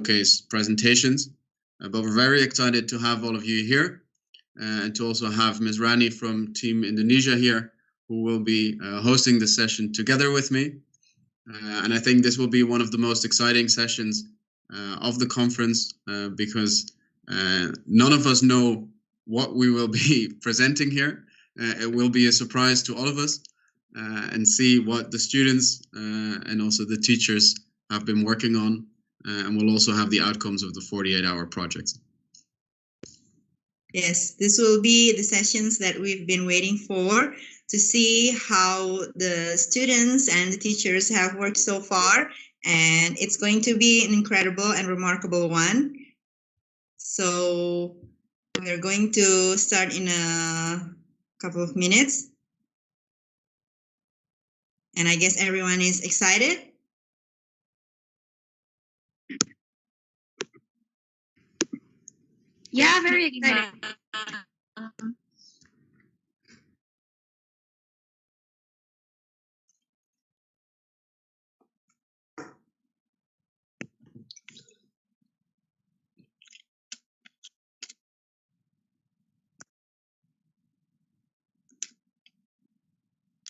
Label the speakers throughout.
Speaker 1: showcase presentations. But we're very excited to have all of you here and to also have Ms. Rani from Team Indonesia here, who will be hosting the session together with me. And I think this will be one of the most exciting sessions of the conference because none of us know what we will be presenting here. It will be a surprise to all of us and see what the students and also the teachers have been working on. And we'll also have the outcomes of the 48-hour project.
Speaker 2: Yes, this will be the sessions that we've been waiting for to see how the students and the teachers have worked so far. And it's going to be an incredible and remarkable one. So we're going to start in a couple of minutes. And I guess everyone is excited.
Speaker 3: Yeah, very excited.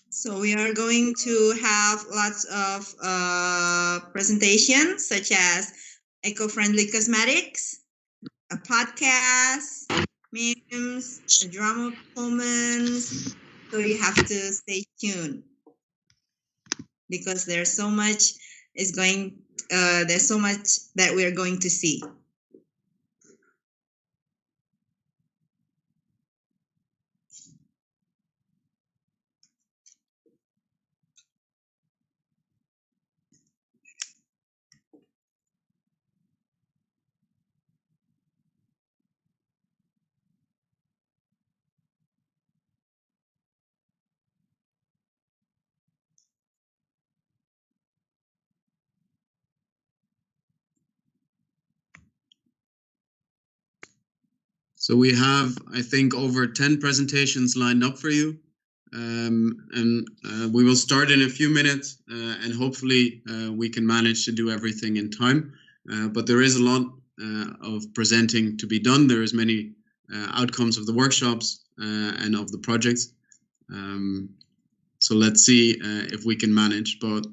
Speaker 2: So we are going to have lots of presentations such as eco-friendly cosmetics, a podcast, memes, a drama performance. So you have to stay tuned because there's so much there's so much that we're going to see.
Speaker 1: So we have, I think, over 10 presentations lined up for you. And we will start in a few minutes and hopefully we can manage to do everything in time. But there is a lot of presenting to be done. There is many outcomes of the workshops and of the projects. So let's see if we can manage. But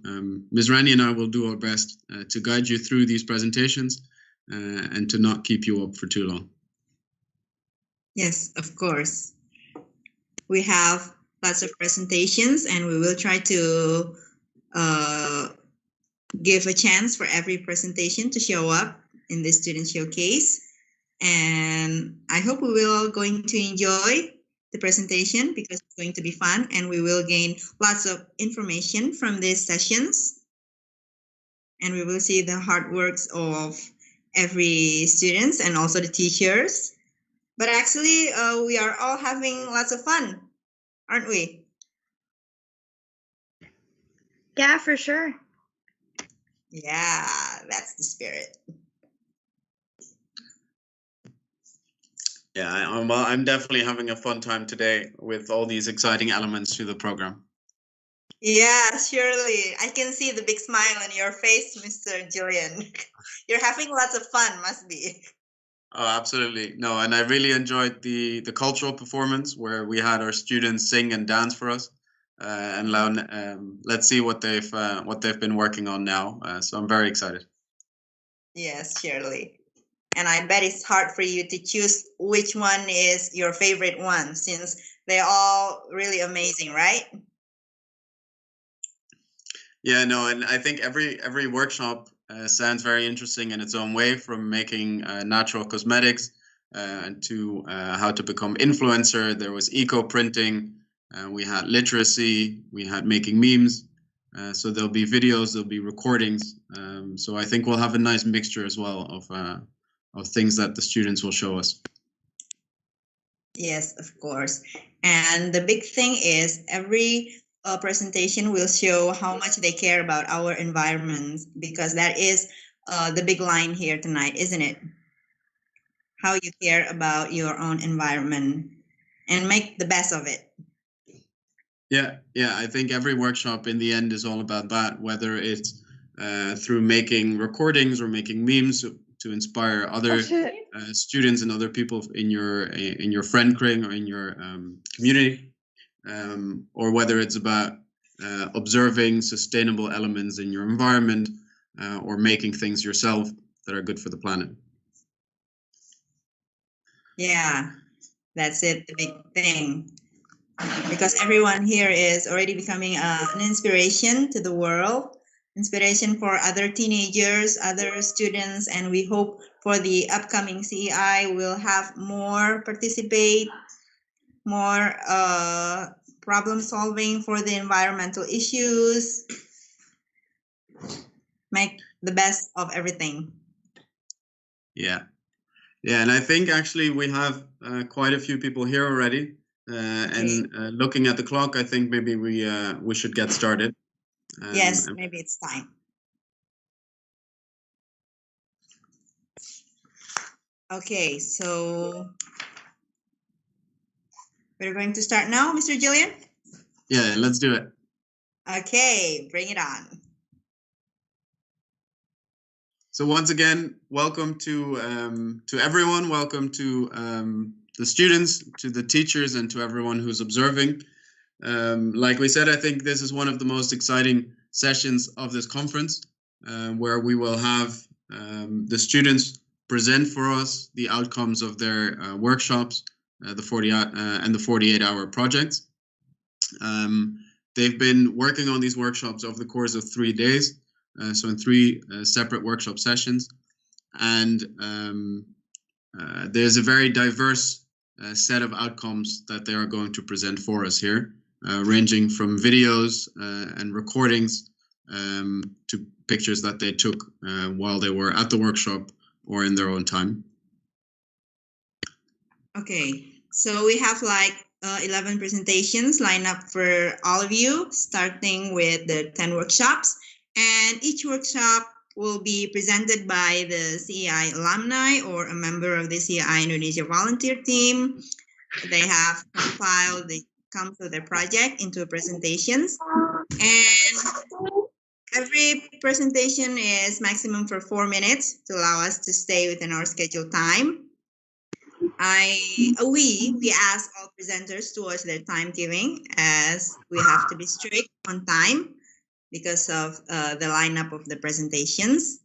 Speaker 1: Ms. Rani and I will do our best to guide you through these presentations and to not keep you up for too long.
Speaker 2: Yes, of course. We have lots of presentations and we will try to give a chance for every presentation to show up in the student showcase. And I hope we will all going to enjoy the presentation because it's going to be fun and we will gain lots of information from these sessions. And we will see the hard works of every students and also the teachers. But actually, we are all having lots of fun, aren't we?
Speaker 3: Yeah, for sure.
Speaker 2: Yeah, that's the spirit.
Speaker 1: Yeah, I'm definitely having a fun time today with all these exciting elements to the program.
Speaker 2: Yeah, surely. I can see the big smile on your face, Mr. Julian. You're having lots of fun, must be.
Speaker 1: Oh, absolutely. No, and I really enjoyed the cultural performance where we had our students sing and dance for us. And let's see what they've been working on now. So I'm very excited.
Speaker 2: Yes, surely. And I bet it's hard for you to choose which one is your favorite one since they're all really amazing, right?
Speaker 1: Yeah, no, and I think every workshop sounds very interesting in its own way, from making natural cosmetics to how to become influencer. There was eco printing, we had literacy, we had making memes. So there'll be videos, there'll be recordings. So I think we'll have a nice mixture as well of things that the students will show us.
Speaker 2: Yes, of course. And the big thing is every presentation will show how much they care about our environment because that is the big line here tonight, isn't it? How you care about your own environment and make the best of it.
Speaker 1: Yeah, I think every workshop in the end is all about that, whether it's through making recordings or making memes. to inspire other students and other people in your friend ring or in your community, or whether it's about observing sustainable elements in your environment, or making things yourself that are good for the planet.
Speaker 2: Yeah, that's it, the big thing. Because everyone here is already becoming an inspiration to the world, inspiration for other teenagers, other students, and we hope for the upcoming CEI will have more participate, more problem solving for the environmental issues, make the best of everything.
Speaker 1: Yeah, and I think actually we have quite a few people here already. And looking at the clock, I think maybe we should get started.
Speaker 2: Yes, maybe it's time. Okay, so we're going to start now, Mr. Julian?
Speaker 1: Yeah, let's do it.
Speaker 2: Okay, bring it on.
Speaker 1: So once again, welcome to everyone. Welcome to the students, to the teachers, and to everyone who's observing. Like we said, I think this is one of the most exciting sessions of this conference, where we will have the students present for us the outcomes of their workshops, the 48-hour projects. They've been working on these workshops over the course of 3 days, so in 3 separate workshop sessions, and there's a very diverse set of outcomes that they are going to present for us here, ranging from videos and recordings to pictures that they took while they were at the workshop or in their own time.
Speaker 2: Okay, so we have like 11 presentations lined up for all of you, starting with the 10 workshops. And each workshop will be presented by the CEI alumni or a member of the CEI Indonesia volunteer team. They have compiled the outcomes of their project into presentations. And every presentation is maximum for 4 minutes to allow us to stay within our scheduled time. We ask all presenters to watch their time giving, as we have to be strict on time because of the lineup of the presentations.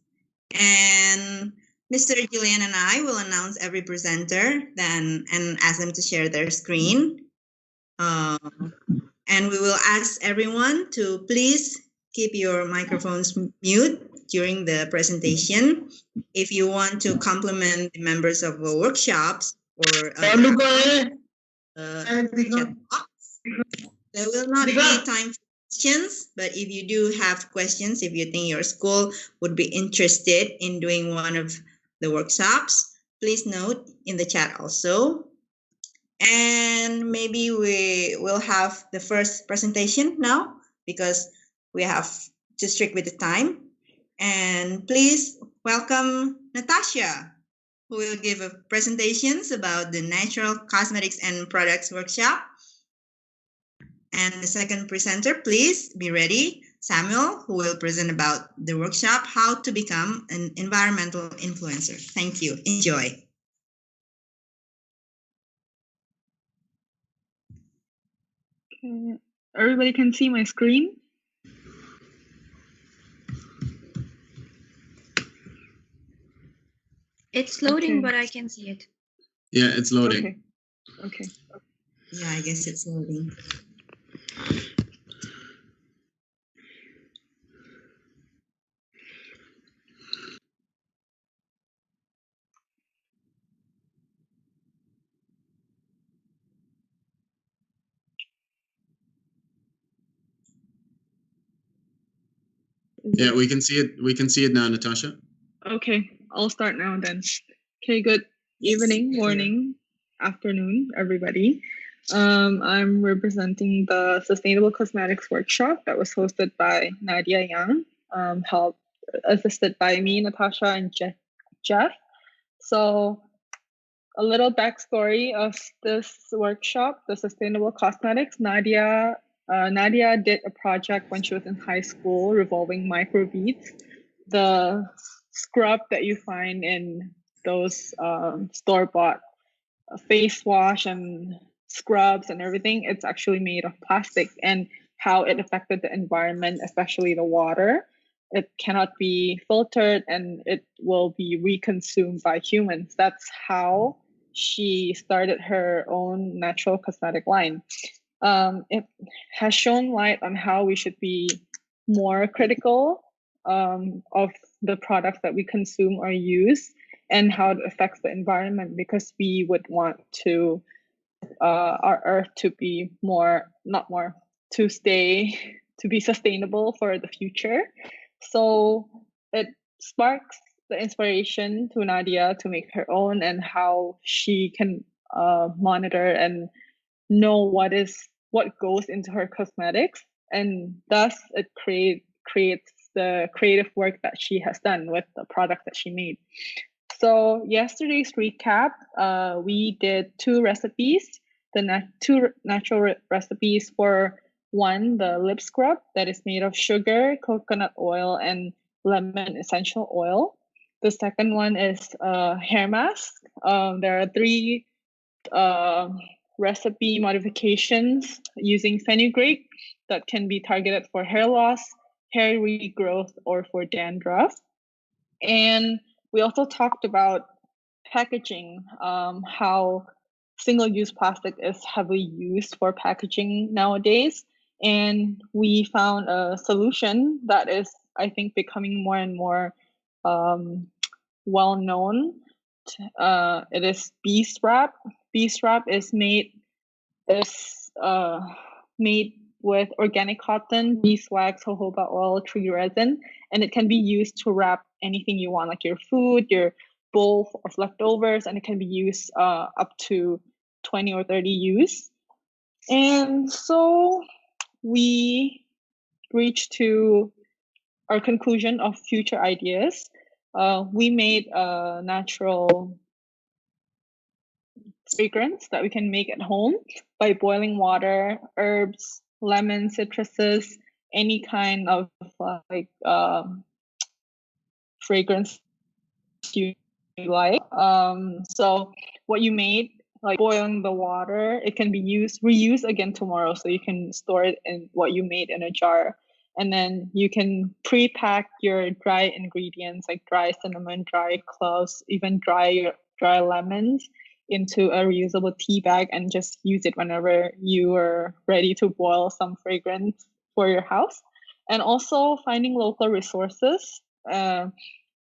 Speaker 2: And Mr. Julian and I will announce every presenter and ask them to share their screen. And we will ask everyone to please keep your microphones mute during the presentation. If you want to compliment the members of the workshops or chat box, there will not be time for questions, but if you do have questions, if you think your school would be interested in doing one of the workshops, please note in the chat also. And maybe we will have the first presentation now because we have to stick with the time. And please welcome Natasha, who will give presentations about the Natural Cosmetics and Products Workshop. And the second presenter, please be ready, Samuel, who will present about the workshop, How to Become an Environmental Influencer. Thank you. Enjoy.
Speaker 3: Okay. Everybody can see my screen?
Speaker 4: It's loading,
Speaker 3: Okay.
Speaker 4: but I can see it.
Speaker 1: Yeah, it's loading.
Speaker 3: Okay.
Speaker 2: Yeah, I guess it's loading.
Speaker 1: Yeah, we can see it. We can see it now, Natasha.
Speaker 3: Okay, I'll start now then. Okay, good evening, morning, afternoon, everybody. I'm representing the Sustainable Cosmetics Workshop that was hosted by Nadia Yang, assisted by me, Natasha, and Jeff. So a little backstory of this workshop, the Sustainable Cosmetics. Nadia did a project when she was in high school revolving microbeads. The scrub that you find in those store-bought face wash and scrubs and everything, it's actually made of plastic, and how it affected the environment, especially the water. It cannot be filtered and it will be reconsumed by humans. That's how she started her own natural cosmetic line. It has shown light on how we should be more critical of the products that we consume or use, and how it affects the environment, because we would want to our earth to be to be sustainable for the future. So it sparks the inspiration to Nadia to make her own, and how she can monitor and know what goes into her cosmetics, and thus it creates the creative work that she has done with the product that she made. So yesterday's recap, we did two recipes, two natural recipes for one, the lip scrub that is made of sugar, coconut oil, and lemon essential oil. The second one is a hair mask. There are three recipe modifications using fenugreek that can be targeted for hair loss, hair regrowth, or for dandruff. And we also talked about packaging, how single-use plastic is heavily used for packaging nowadays. And we found a solution that is, I think, becoming more and more well-known. It is beeswax wrap. Beeswax wrap is made with organic cotton, beeswax, jojoba oil, tree resin, and it can be used to wrap anything you want, like your food, your bowl of leftovers, and it can be used up to 20 or 30 use. And so we reached to our conclusion of future ideas. We made a natural fragrance that we can make at home by boiling water, herbs, lemon, citruses, any kind of fragrance you like. So what you made, like boiling the water, it can be reused again tomorrow. So you can store it in what you made in a jar. And then you can pre-pack your dry ingredients like dry cinnamon, dry cloves, even dry lemons into a reusable tea bag, and just use it whenever you are ready to boil some fragrance for your house. And also finding local resources.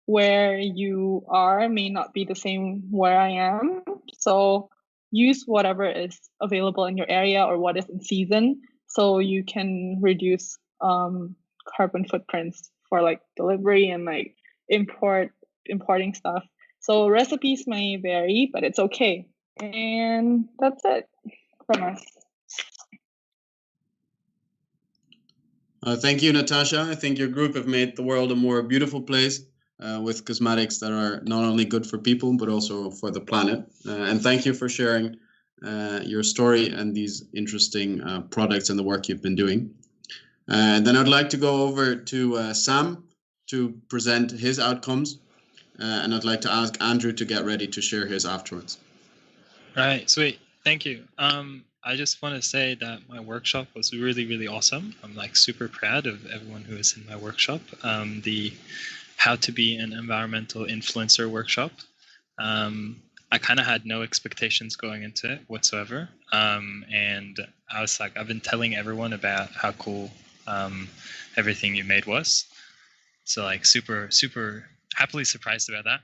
Speaker 3: Where you are may not be the same where I am. So use whatever is available in your area or what is in season, so you can reduce carbon footprints for like delivery and like importing stuff. So recipes may vary, but it's okay. And that's it from us.
Speaker 1: Thank you, Natasha. I think your group have made the world a more beautiful place with cosmetics that are not only good for people, but also for the planet. And thank you for sharing your story and these interesting products and the work you've been doing. Then I'd like to go over to Sam to present his outcomes. And I'd like to ask Andrew to get ready to share his afterwards.
Speaker 4: Right, sweet. Thank you. I just want to say that my workshop was really, really awesome. I'm like super proud of everyone who was in my workshop. The How to Be an Environmental Influencer workshop. I kind of had no expectations going into it whatsoever. And I was like, I've been telling everyone about how cool everything you made was. So like super, super happily surprised about that.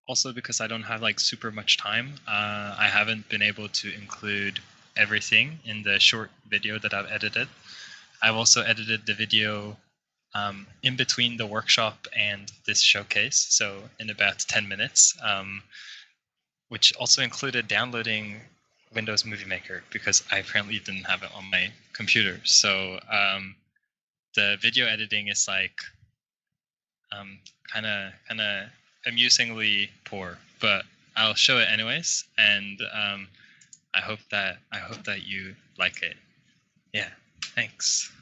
Speaker 4: Also because I don't have like super much time, I haven't been able to include everything in the short video that I've edited. I've also edited the video in between the workshop and this showcase, so in about 10 minutes, which also included downloading Windows Movie Maker because I apparently didn't have it on my computer. So the video editing is like kind of amusingly poor, but I'll show it anyways, and I hope that you like it. Yeah, thanks.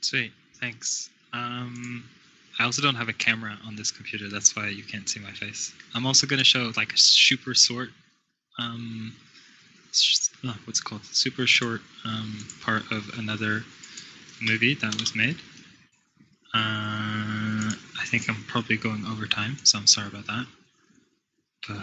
Speaker 4: Sweet, thanks. I also don't have a camera on this computer. That's why you can't see my face. I'm also going to show like a super short, what's it called? Super short part of another movie that was made. I think I'm probably going over time, so I'm sorry about that. But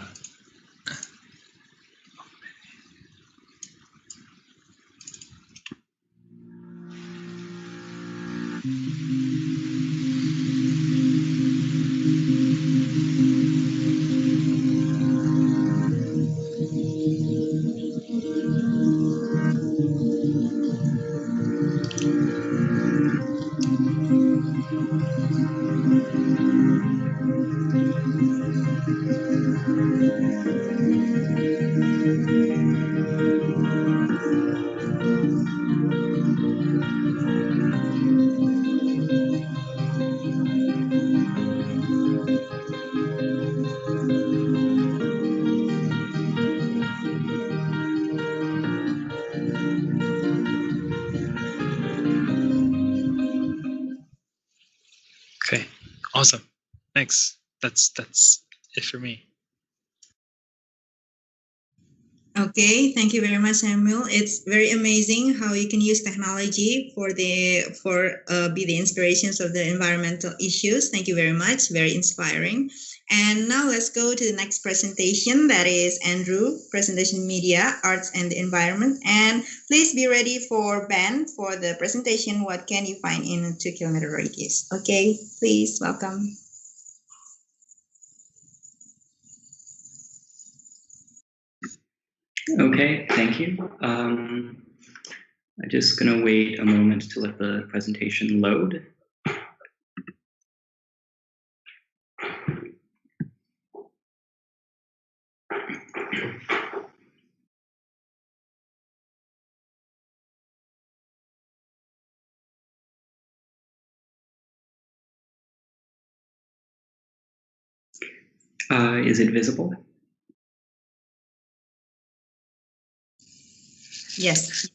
Speaker 4: okay, awesome. Thanks. That's it for me.
Speaker 2: Okay, thank you very much, Samuel. It's very amazing how you can use technology for be the inspirations of the environmental issues. Thank you very much. Very inspiring. And now let's go to the next presentation. That is Andrew, presentation media, arts and the environment. And please be ready for Ben for the presentation. What can you find in a 2-kilometer radius? Okay, please welcome.
Speaker 5: Okay, thank you. I'm just going to wait a moment to let the presentation load. Is it visible?
Speaker 2: Yes.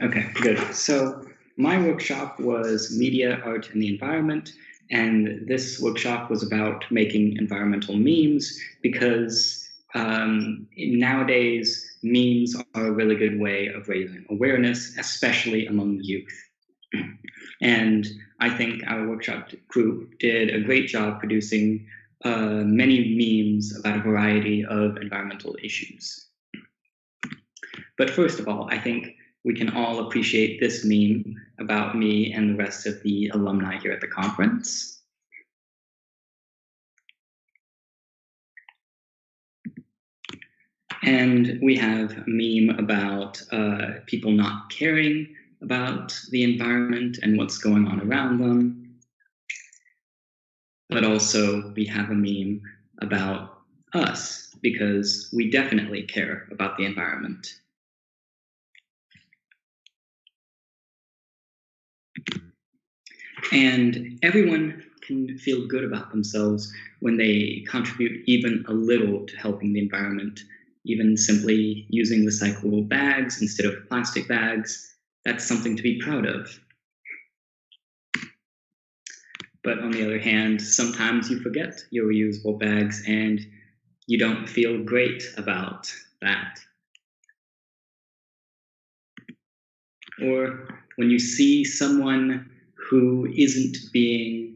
Speaker 5: Okay, good. So my workshop was Media, Art, and the Environment, and this workshop was about making environmental memes because nowadays memes are a really good way of raising awareness, especially among youth. And I think our workshop group did a great job producing many memes about a variety of environmental issues. But first of all, I think we can all appreciate this meme about me and the rest of the alumni here at the conference. And we have a meme about people not caring about the environment and what's going on around them. But also we have a meme about us because we definitely care about the environment. And everyone can feel good about themselves when they contribute even a little to helping the environment, even simply using recyclable bags instead of plastic bags. That's something to be proud of. But on the other hand, sometimes you forget your reusable bags and you don't feel great about that. Or when you see someone who isn't being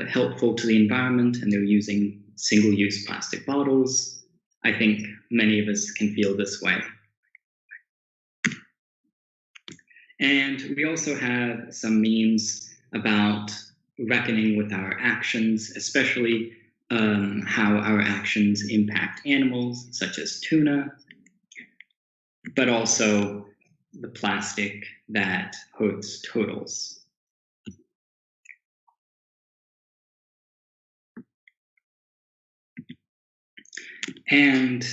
Speaker 5: helpful to the environment and they're using single-use plastic bottles, I think many of us can feel this way. And we also have some memes about reckoning with our actions, especially how our actions impact animals, such as tuna, but also the plastic that hurts turtles. And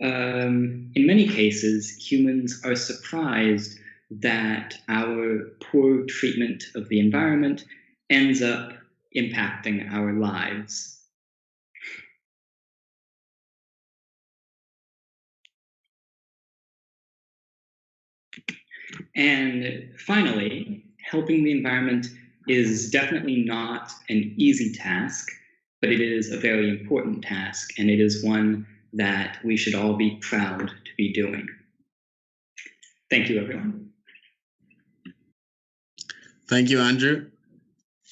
Speaker 5: in many cases, humans are surprised that our poor treatment of the environment ends up impacting our lives. And finally, helping the environment is definitely not an easy task, but it is a very important task, and it is one that we should all be proud to be doing. Thank you, everyone.
Speaker 1: Thank you, Andrew.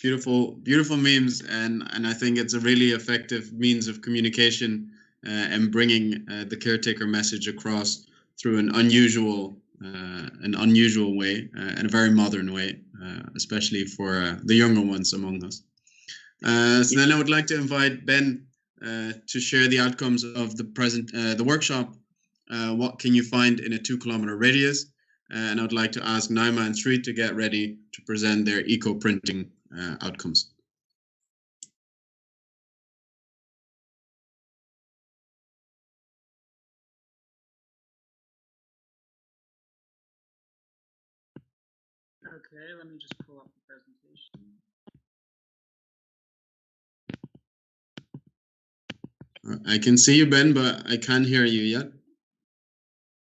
Speaker 1: Beautiful memes, and I think it's a really effective means of communication and bringing the caretaker message across through an unusual way and a very modern way, especially for the younger ones among us. So then I would like to invite Ben to share the outcomes of the workshop. What can you find in a 2-kilometer radius? And I would like to ask Naima and Sri to get ready to present their eco-printing outcomes.
Speaker 6: Okay, let me just pull up the presentation.
Speaker 1: I can see you, Ben, but I can't hear you yet.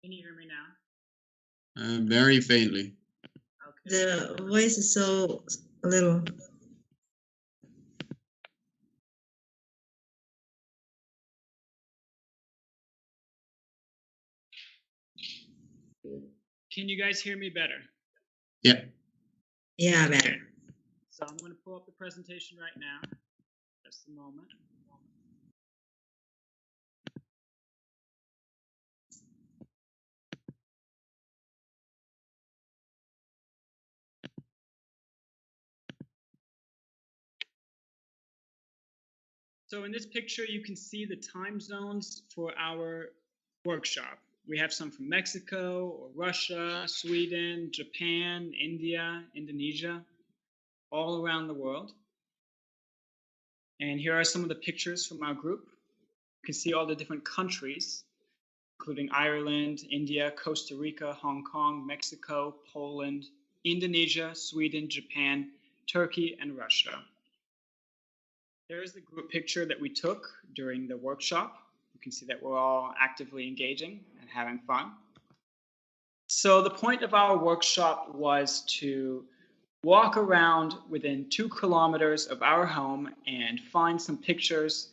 Speaker 6: Can you hear me now?
Speaker 1: Very faintly.
Speaker 2: Okay. The voice is so little.
Speaker 6: Can you guys hear me better?
Speaker 1: Yeah.
Speaker 2: Yeah, better.
Speaker 6: So I'm going to pull up the presentation right now. Just a moment. So in this picture, you can see the time zones for our workshop. We have some from Mexico or Russia, Sweden, Japan, India, Indonesia, all around the world. And here are some of the pictures from our group. You can see all the different countries, including Ireland, India, Costa Rica, Hong Kong, Mexico, Poland, Indonesia, Sweden, Japan, Turkey, and Russia. There's the group picture that we took during the workshop. You can see that we're all actively engaging and having fun. So the point of our workshop was to walk around within 2 kilometers of our home and find some pictures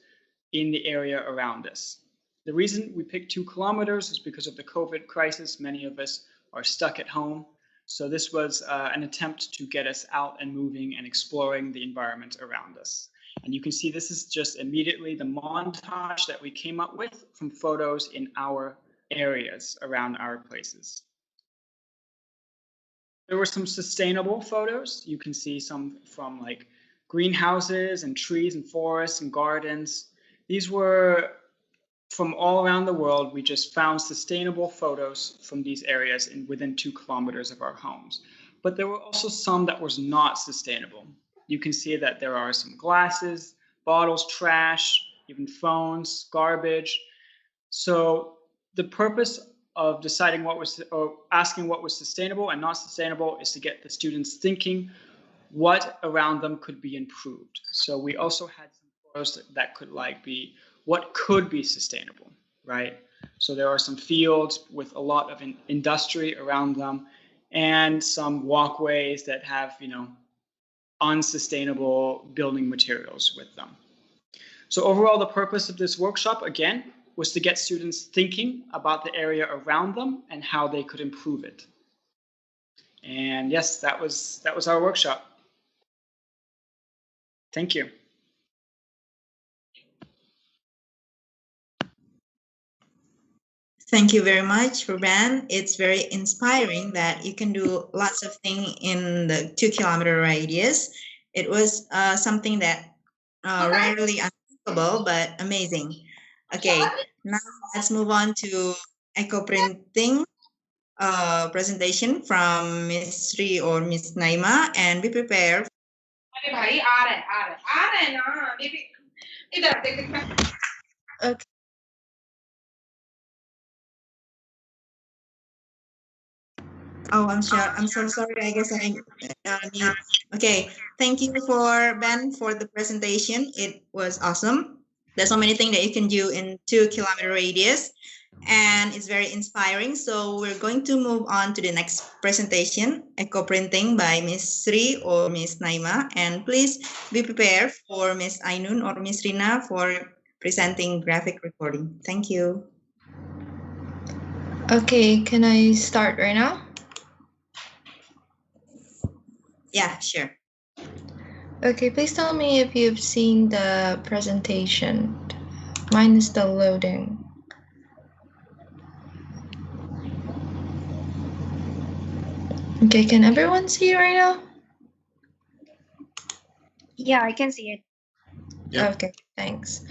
Speaker 6: in the area around us. The reason we picked 2 kilometers is because of the COVID crisis. Many of us are stuck at home. So this was an attempt to get us out and moving and exploring the environment around us. And you can see this is just immediately the montage that we came up with from photos in our areas around our places. There were some sustainable photos. You can see some from like greenhouses and trees and forests and gardens. These were from all around the world. We just found sustainable photos from these areas within 2 kilometers of our homes. But there were also some that was not sustainable. You can see that there are some glasses, bottles, trash, even phones, garbage. So the purpose of deciding what was, or asking what was sustainable and not sustainable, is to get the students thinking what around them could be improved. So we also had some photos that could like be what could be sustainable, right? So there are some fields with a lot of industry around them and some walkways that have, you know, unsustainable building materials with them. So overall, the purpose of this workshop, again, was to get students thinking about the area around them and how they could improve it. And yes, that was our workshop. Thank you.
Speaker 2: Thank you very much, Ruben. It's very inspiring that you can do lots of things in the 2 kilometer radius. It was something that rarely unthinkable, but amazing. Okay, now let's move on to eco printing presentation from Ms. Sri or Ms. Naima, and be prepared. Okay. Oh, I'm sure. I'm so sorry. I guess I need. Okay. Thank you for Ben for the presentation. It was awesome. There's so many things that you can do in 2 kilometer radius. and it's very inspiring. So we're going to move on to the next presentation, Eco Printing by Miss Sri or Miss Naima. And please be prepared for Miss Ainun or Miss Rina for presenting graphic recording. Thank you.
Speaker 7: Okay, can I start right now?
Speaker 2: Yeah, sure.
Speaker 7: Okay, please tell me if you've seen the presentation. Mine is still loading. Okay, can everyone see right now?
Speaker 8: Yeah, I can see it.
Speaker 1: Yep.
Speaker 7: Okay, thanks.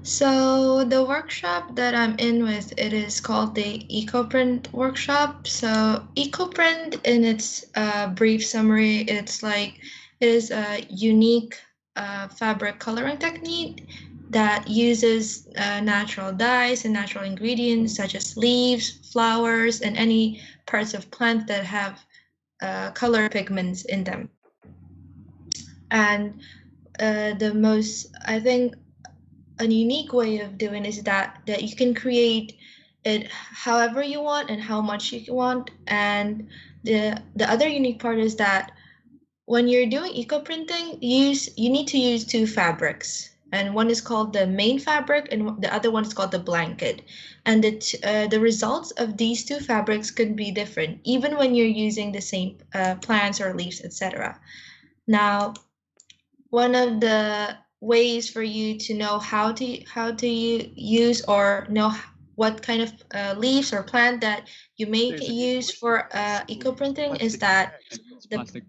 Speaker 7: So the workshop that I'm in with, it is called the EcoPrint workshop. So EcoPrint, in its brief summary, it is a unique fabric coloring technique that uses natural dyes and natural ingredients such as leaves, flowers, and any parts of plants that have color pigments in them. And the most, I think, a unique way of doing is that you can create it however you want and how much you want. And the other unique part is that when you're doing eco printing, you need to use two fabrics, and one is called the main fabric and the other one is called the blanket. And the results of these two fabrics could be different even when you're using the same plants or leaves, etc. Now, one of the ways for you to know how to use or know what kind of leaves or plant that you may use for eco printing is that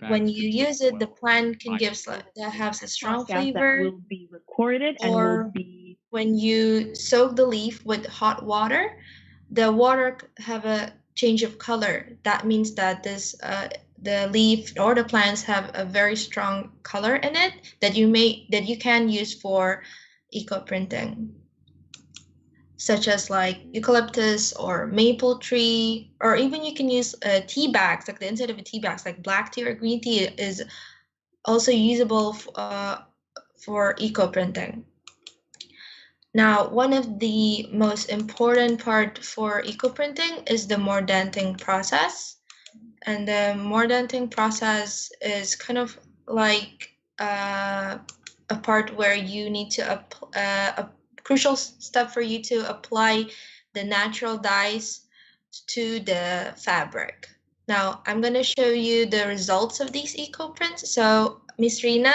Speaker 7: when you use it, the plant can have a strong flavor.
Speaker 8: That will be recorded and
Speaker 7: Or
Speaker 8: will be
Speaker 7: when you soak the leaf with hot water, the water have a change of color. That means that the leaf or the plants have a very strong color in it that you can use for eco printing, such as like eucalyptus or maple tree, or even you can use tea bags, like the inside of a tea bags, like black tea or green tea is also usable for eco printing. Now, one of the most important part for eco printing is the mordanting process. And the mordanting process is kind of like a part where you need to a crucial step for you to apply the natural dyes to the fabric. Now, I'm going to show you the results of these eco prints. So Miss Rina,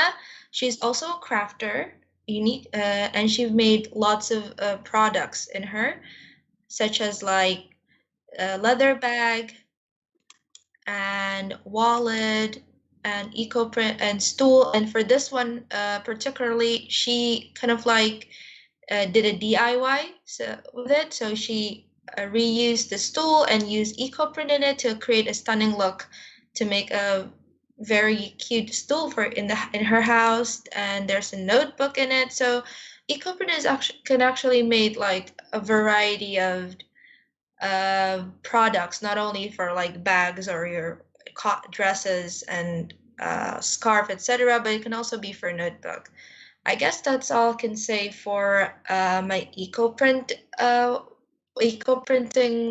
Speaker 7: she's also a crafter, unique, and she made lots of products in her, such as like a leather bag and wallet and eco print and stool. And for this one particularly, she kind of like did a DIY with it. So she reused the stool and used eco print in it to create a stunning look, to make a very cute stool for in her house. And there's a notebook in it. So eco print can actually make like a variety of products, not only for like bags or your dresses and scarf, etc., but it can also be for notebook. I guess that's all I can say for my eco printing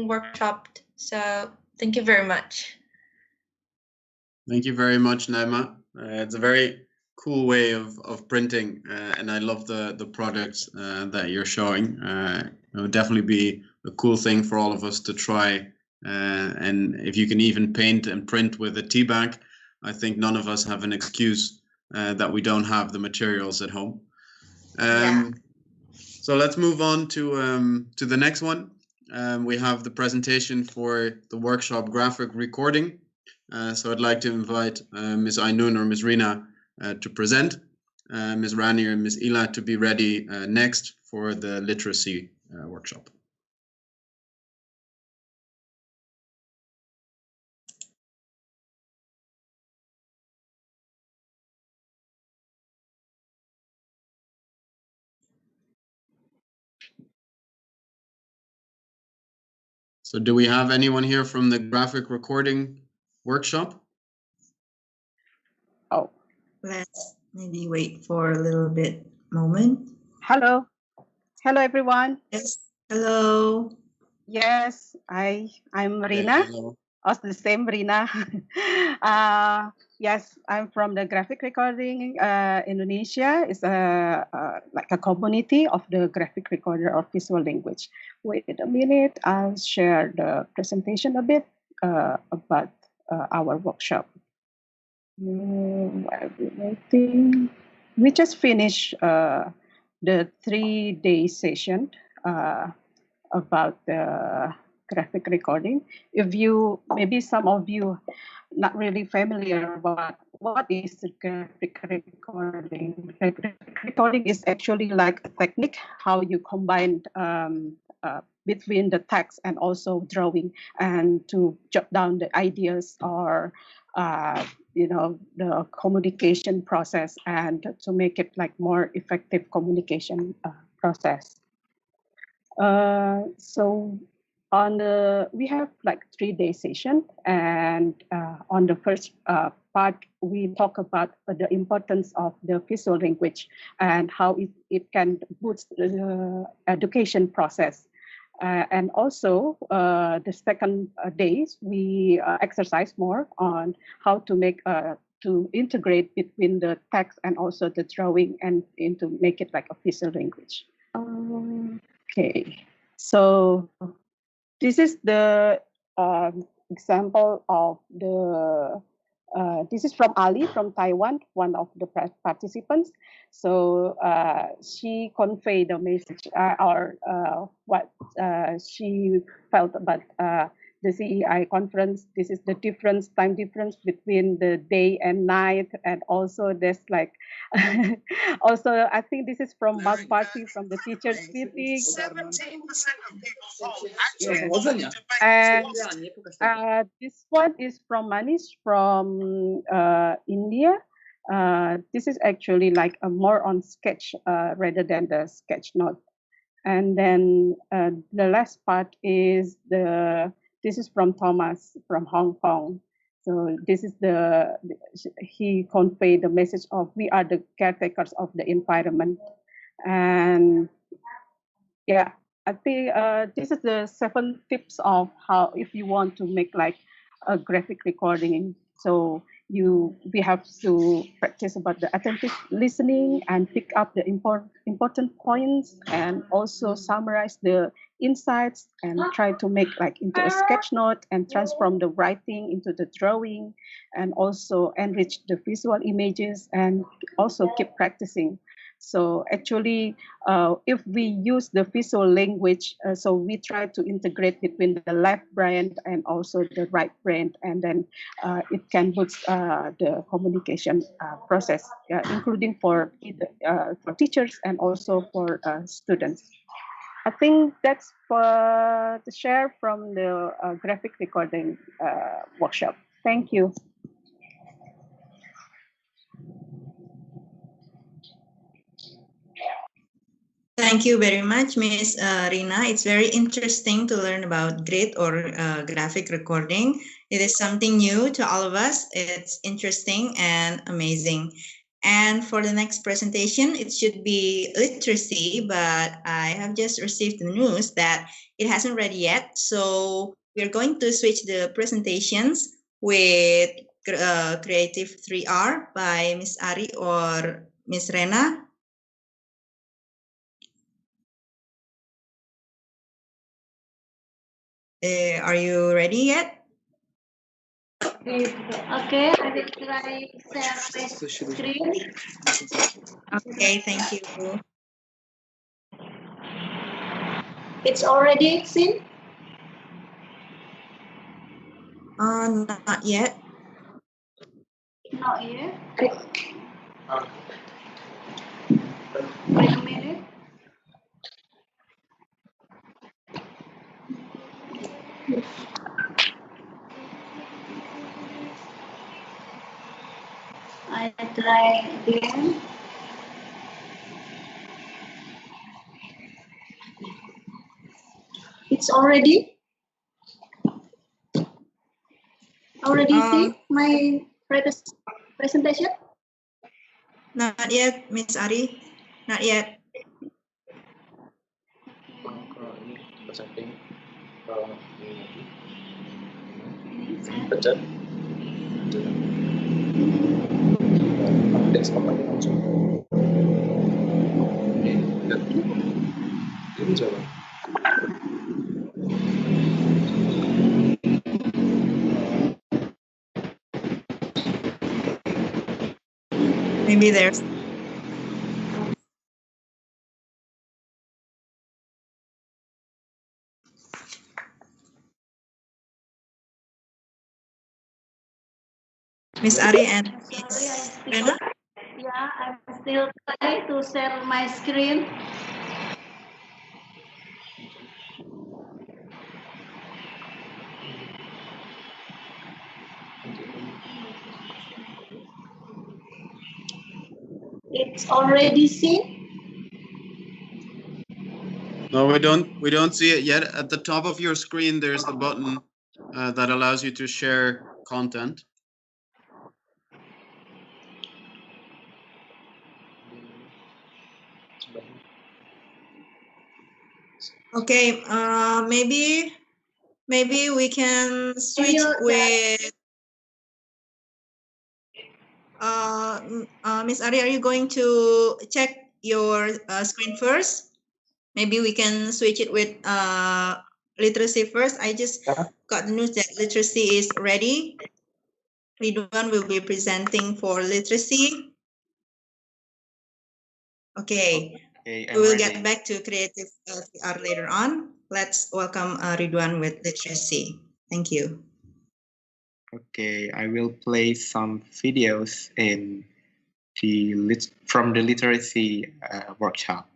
Speaker 7: workshop. So thank you very much.
Speaker 1: Thank you very much, Naima. It's a very cool way of printing, and I love the products that you're showing. It would definitely be a cool thing for all of us to try. And if you can even paint and print with a tea bag, I think none of us have an excuse that we don't have the materials at home.
Speaker 2: Yeah.
Speaker 1: So let's move on to the next one. We have the presentation for the workshop graphic recording. So I'd like to invite Ms. Ainun or Ms. Rina to present, Ms. Rani and Ms. Ila to be ready next for the literacy workshop. So do we have anyone here from the graphic recording workshop?
Speaker 8: Oh,
Speaker 2: Let's maybe wait for a little moment.
Speaker 8: hello everyone.
Speaker 2: Yes. Hello.
Speaker 9: Yes, I'm Rina. Also the same Rina. Yes, I'm from the graphic recording Indonesia. It's like a community of the graphic recorder of visual language. Wait a minute, I'll share the presentation a bit about our workshop. While we're waiting, we just finished the 3-day session about the graphic recording. If you, maybe some of you not really familiar about what is the graphic recording. Graphic recording is actually like a technique how you combine between the text and also drawing, and to jot down the ideas or the communication process, and to make it like more effective communication process. So we have like 3-day session, and on the first part we talk about the importance of the visual language and how it can boost the education process. And also the second days we exercise more on how to make to integrate between the text and also the drawing, and to make it like a visual language. Okay, so this is the example of the, this is from Ali from Taiwan, one of the participants. So she conveyed the message or what she felt about the CEI conference. This is the time difference between the day and night, and also there's like, also I think this is from Mark Party from the teachers meeting.
Speaker 10: 17% of people fall
Speaker 9: Yes. And this one is from Manish from India. This is actually like a more on sketch rather than the sketch note. And then the last part is this is from Thomas from Hong Kong. So this is he conveyed the message of we are the caretakers of the environment. And yeah, I think this is the 7 tips of how, if you want to make like a graphic recording. So we have to practice about the attentive listening and pick up the important points, and also summarize the insights, and try to make like into a sketch note and transform the writing into the drawing, and also enrich the visual images, and also keep practicing. So actually, if we use the visual language, so we try to integrate between the left brain and also the right brain, and then it can boost the communication process, including for teachers and also for students. I think that's for the share from the graphic recording workshop. Thank you.
Speaker 2: Thank you very much, Ms. Rina. It's very interesting to learn about grid or graphic recording. It is something new to all of us. It's interesting and amazing. And for the next presentation, it should be literacy, but I have just received the news that it hasn't ready yet. So we're going to switch the presentations with Creative 3R by Ms. Ari or Ms. Rena. Are you ready yet?
Speaker 8: Okay, I will try share my screen.
Speaker 2: Okay, thank you.
Speaker 8: It's already seen?
Speaker 2: Not yet.
Speaker 8: Not yet. Wait a minute. I try again. It's already see my presentation?
Speaker 2: Not yet, Miss Ari. Not yet.
Speaker 10: Pencet. Teks apa langsung. Ini coba.
Speaker 2: Maybe there's Miss Ari and Miss Rena.
Speaker 8: Yeah, I'm still trying to share my screen. It's already seen.
Speaker 1: No, we don't see it yet. At the top of your screen, there's the button that allows you to share content.
Speaker 2: Okay, maybe we can switch with Miss Ari. Are you going to check your screen first? Maybe we can switch it with literacy first. I just got the news that literacy is ready. Ridwan will be presenting for literacy. Okay,
Speaker 11: Okay,
Speaker 2: we will get back to creative PR later on. Let's welcome Ridwan with literacy. Thank you.
Speaker 11: Okay, I will play some videos from the literacy workshop.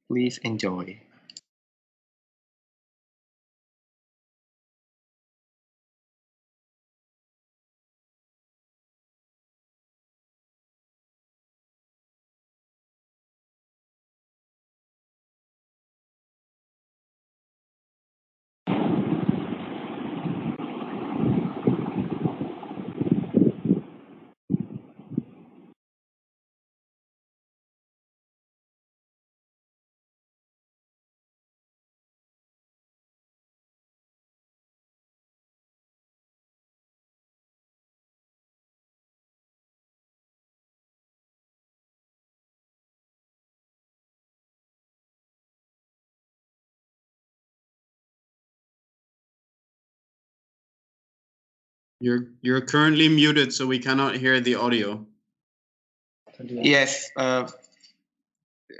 Speaker 11: Please enjoy.
Speaker 1: You're currently muted, so we cannot hear the audio.
Speaker 11: Yes. Wait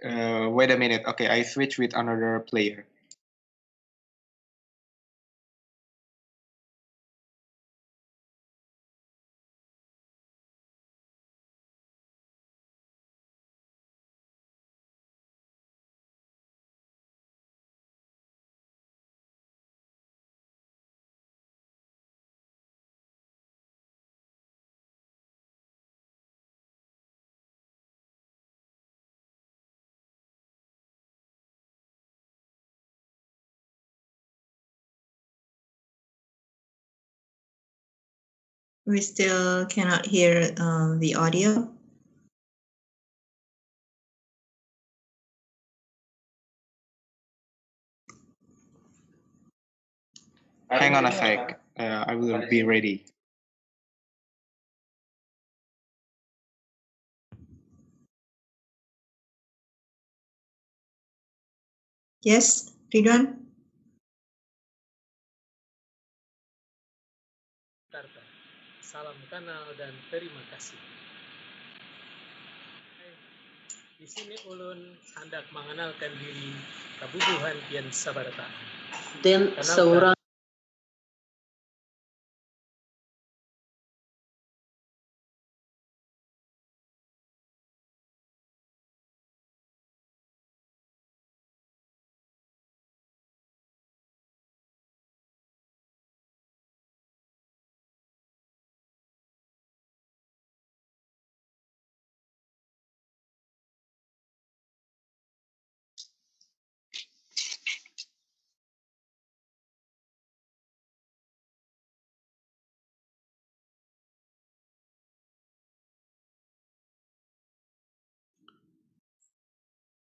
Speaker 11: a minute. Okay, I switch with another player.
Speaker 2: We still cannot hear the audio.
Speaker 11: Hang on a sec. I will be ready.
Speaker 2: Yes, Ridwan?
Speaker 12: Salam kenal dan terima kasih. Di sini ulun hendak mengenalkan diri kebutuhan pian sabarata. Dan seorang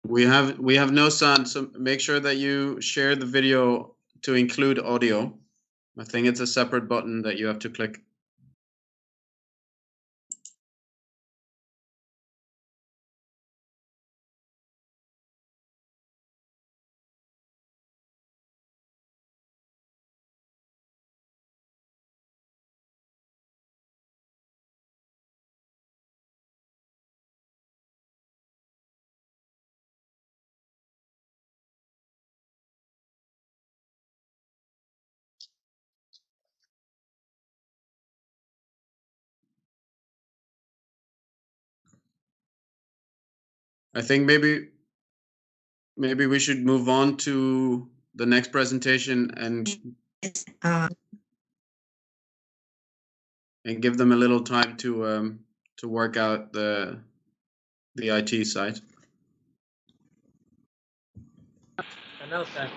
Speaker 1: We have no sound, so make sure that you share the video to include audio. I think it's a separate button that you have to click. I think maybe we should move on to the next presentation and give them a little time to work out the IT side.
Speaker 12: Kenalkan,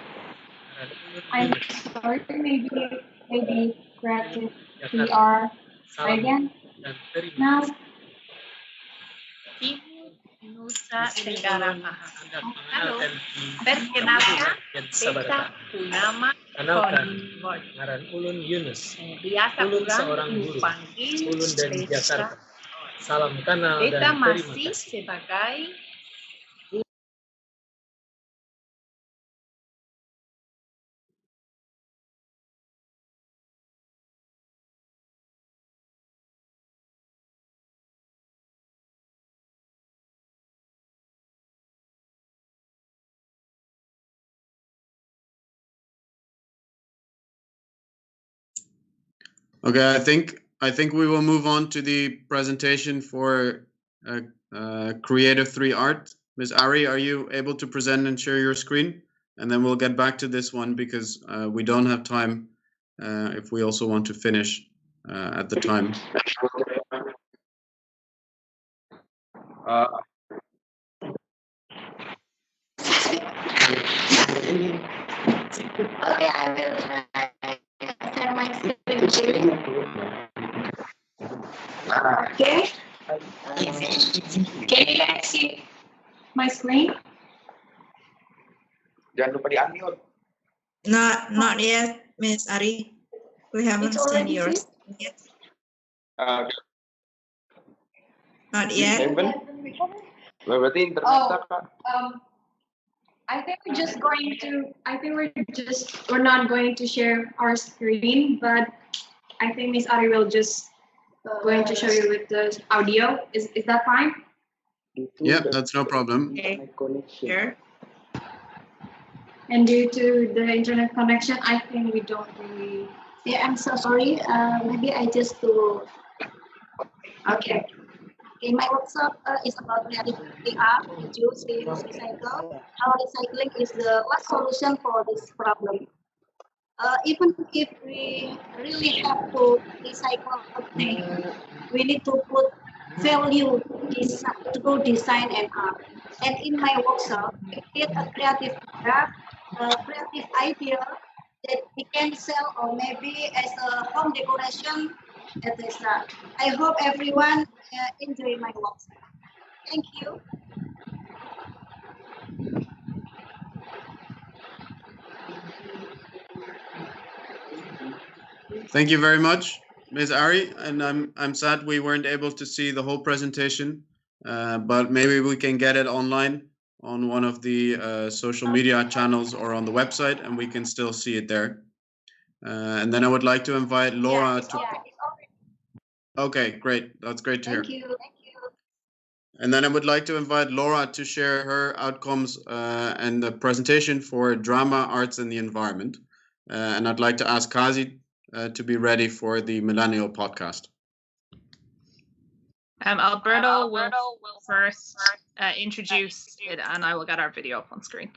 Speaker 8: I'm sorry, maybe creative PR again.
Speaker 12: dan terima
Speaker 8: Now,
Speaker 12: kasih.
Speaker 13: Timur Nusa
Speaker 12: Di sini
Speaker 13: Tenggara
Speaker 12: ulun
Speaker 13: Barat.
Speaker 12: hendak
Speaker 13: Halo,
Speaker 12: mengenalkan di
Speaker 13: perkenalkan,
Speaker 12: Kabupaten
Speaker 13: beta
Speaker 12: Sabarata.
Speaker 13: nama
Speaker 12: Kenalkan,
Speaker 13: Kon.
Speaker 12: ngaran ulun Yunus.
Speaker 13: Biasa
Speaker 12: Ulun
Speaker 13: orang
Speaker 12: seorang guru.
Speaker 13: panggil
Speaker 12: Ulun dari
Speaker 13: beta.
Speaker 12: Jakarta. Salam kenal
Speaker 13: Beta
Speaker 12: dan terima
Speaker 13: masih
Speaker 12: kasih.
Speaker 13: sebagai
Speaker 1: Okay, I think we will move on to the presentation for Creative 3 Art. Ms. Ari, are you able to present and share your screen? And then we'll get back to this one because we don't have time if we also want to finish at the time.
Speaker 8: okay, I will share my screen. Okay. Can you guys see my screen?
Speaker 11: Jangan lupa di-unmute.
Speaker 2: Not yet, Miss Ari. We haven't
Speaker 8: It's
Speaker 2: seen
Speaker 8: already
Speaker 2: yours yet. Not yet.
Speaker 11: Berarti internetnya, Kak.
Speaker 8: I think we're not going to share our screen, but I think Miss Ari will just going to show you with the audio. Is that fine?
Speaker 1: Yeah, that's no problem.
Speaker 2: Okay. Sure.
Speaker 8: And due to the internet connection, I think we don't really. Yeah, I'm so sorry. Maybe I just do. Okay. Okay, my workshop is about creative art, reduce, reuse, recycle. How recycling is the last solution for this problem. Even if we really have to recycle things, we need to put value to design and art. And in my workshop, we create a creative craft, a creative idea that we can sell or maybe as a home decoration, etc. I hope everyone enjoy my workshop. Thank you.
Speaker 1: Thank you very much, Ms. Ari, and I'm sad we weren't able to see the whole presentation, but maybe we can get it online on one of the social media channels or on the website, and we can still see it there. And then I would like to invite Laura to. Okay, great. That's great to hear.
Speaker 8: Thank you.
Speaker 1: And then I would like to invite Laura to share her outcomes and the presentation for drama, arts, and the environment. And I'd like to ask Kazi to be ready for the Millennial podcast.
Speaker 13: Alberto will first introduce it, and I will get our video up on screen.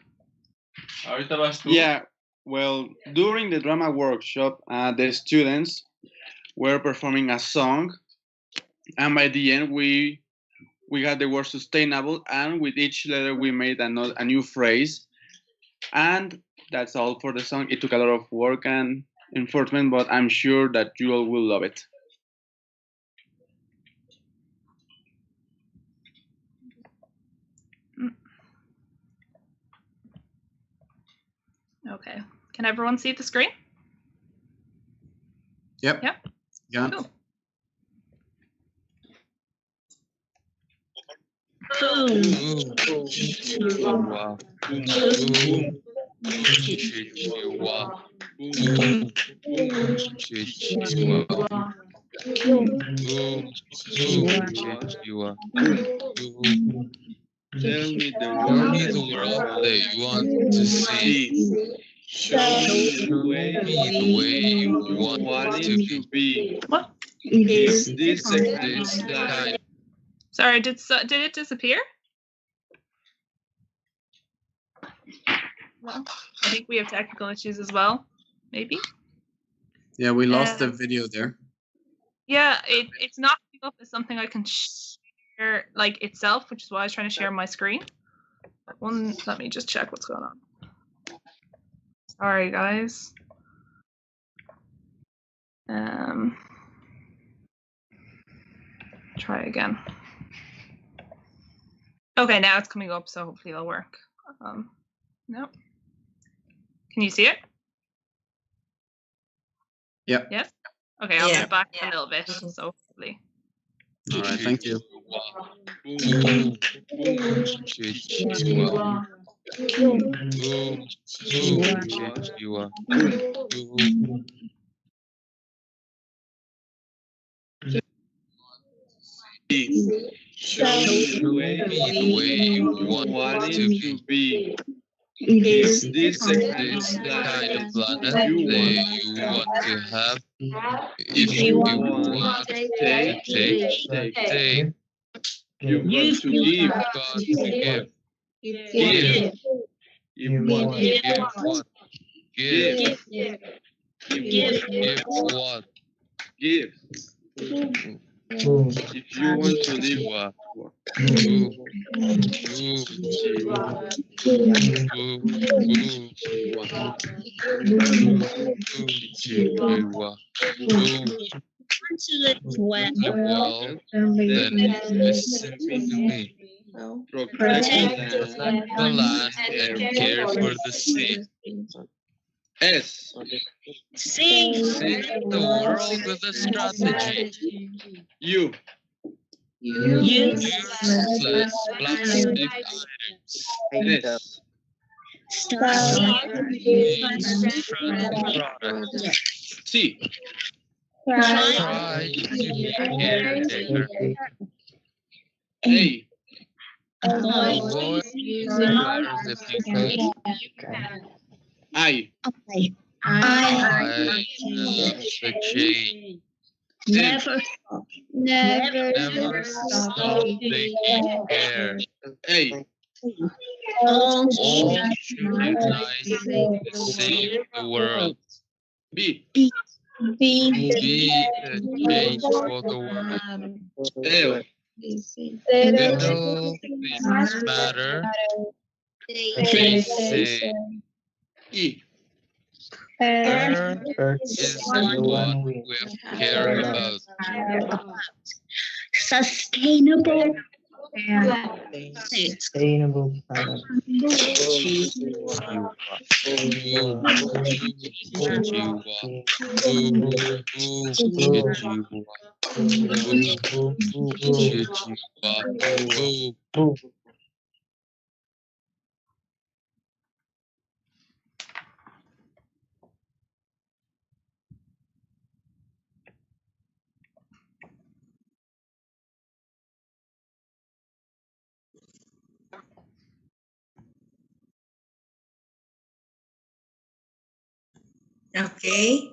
Speaker 11: Yeah, well, during the drama workshop, the students were performing a song, and by the end, we got the word sustainable, and with each letter, we made a new phrase. And that's all for the song. It took a lot of work and enforcement, but I'm sure that you all will love it.
Speaker 13: Okay, Can everyone see the screen?
Speaker 1: Yep.
Speaker 13: Yep.
Speaker 1: Yeah.
Speaker 13: Cool.
Speaker 11: Tell me the world that you want to see. Show me the way you want it to be.
Speaker 13: What?
Speaker 11: Is this a kind of life?
Speaker 13: Sorry, did it disappear? No. I think we have technical issues as well. Maybe.
Speaker 1: Yeah, we lost the video there.
Speaker 13: Yeah, it's not coming up as something I can share like itself, which is why I was trying to share my screen. Let me just check what's going on. Sorry, guys. Try again. Okay, now it's coming up, so hopefully it'll work. No. Can you see it?
Speaker 1: Yeah.
Speaker 13: Yes? Okay, I'll get back a little bit, so hopefully.
Speaker 1: All right, thank you.
Speaker 11: Show me the way you want it to be. Is this a kind of planet that you want to have? If you want to take, you've got to give. Give. You want to give what? Give. Give what? Give. If you want to live, well, then listen to me. Protect the land and care for the sea. S. Save the world with a strategy. U. Useless plastic items. S. Start products. C. Try to be caretaker. A. Avoid using wires if you can. I love the chain. Never stop taking care. A. All should unite to save the world. B. Be the change for the world. L. Little things matter. They say. E. Earth is the one we care about.
Speaker 14: Sustainable.
Speaker 2: Okay.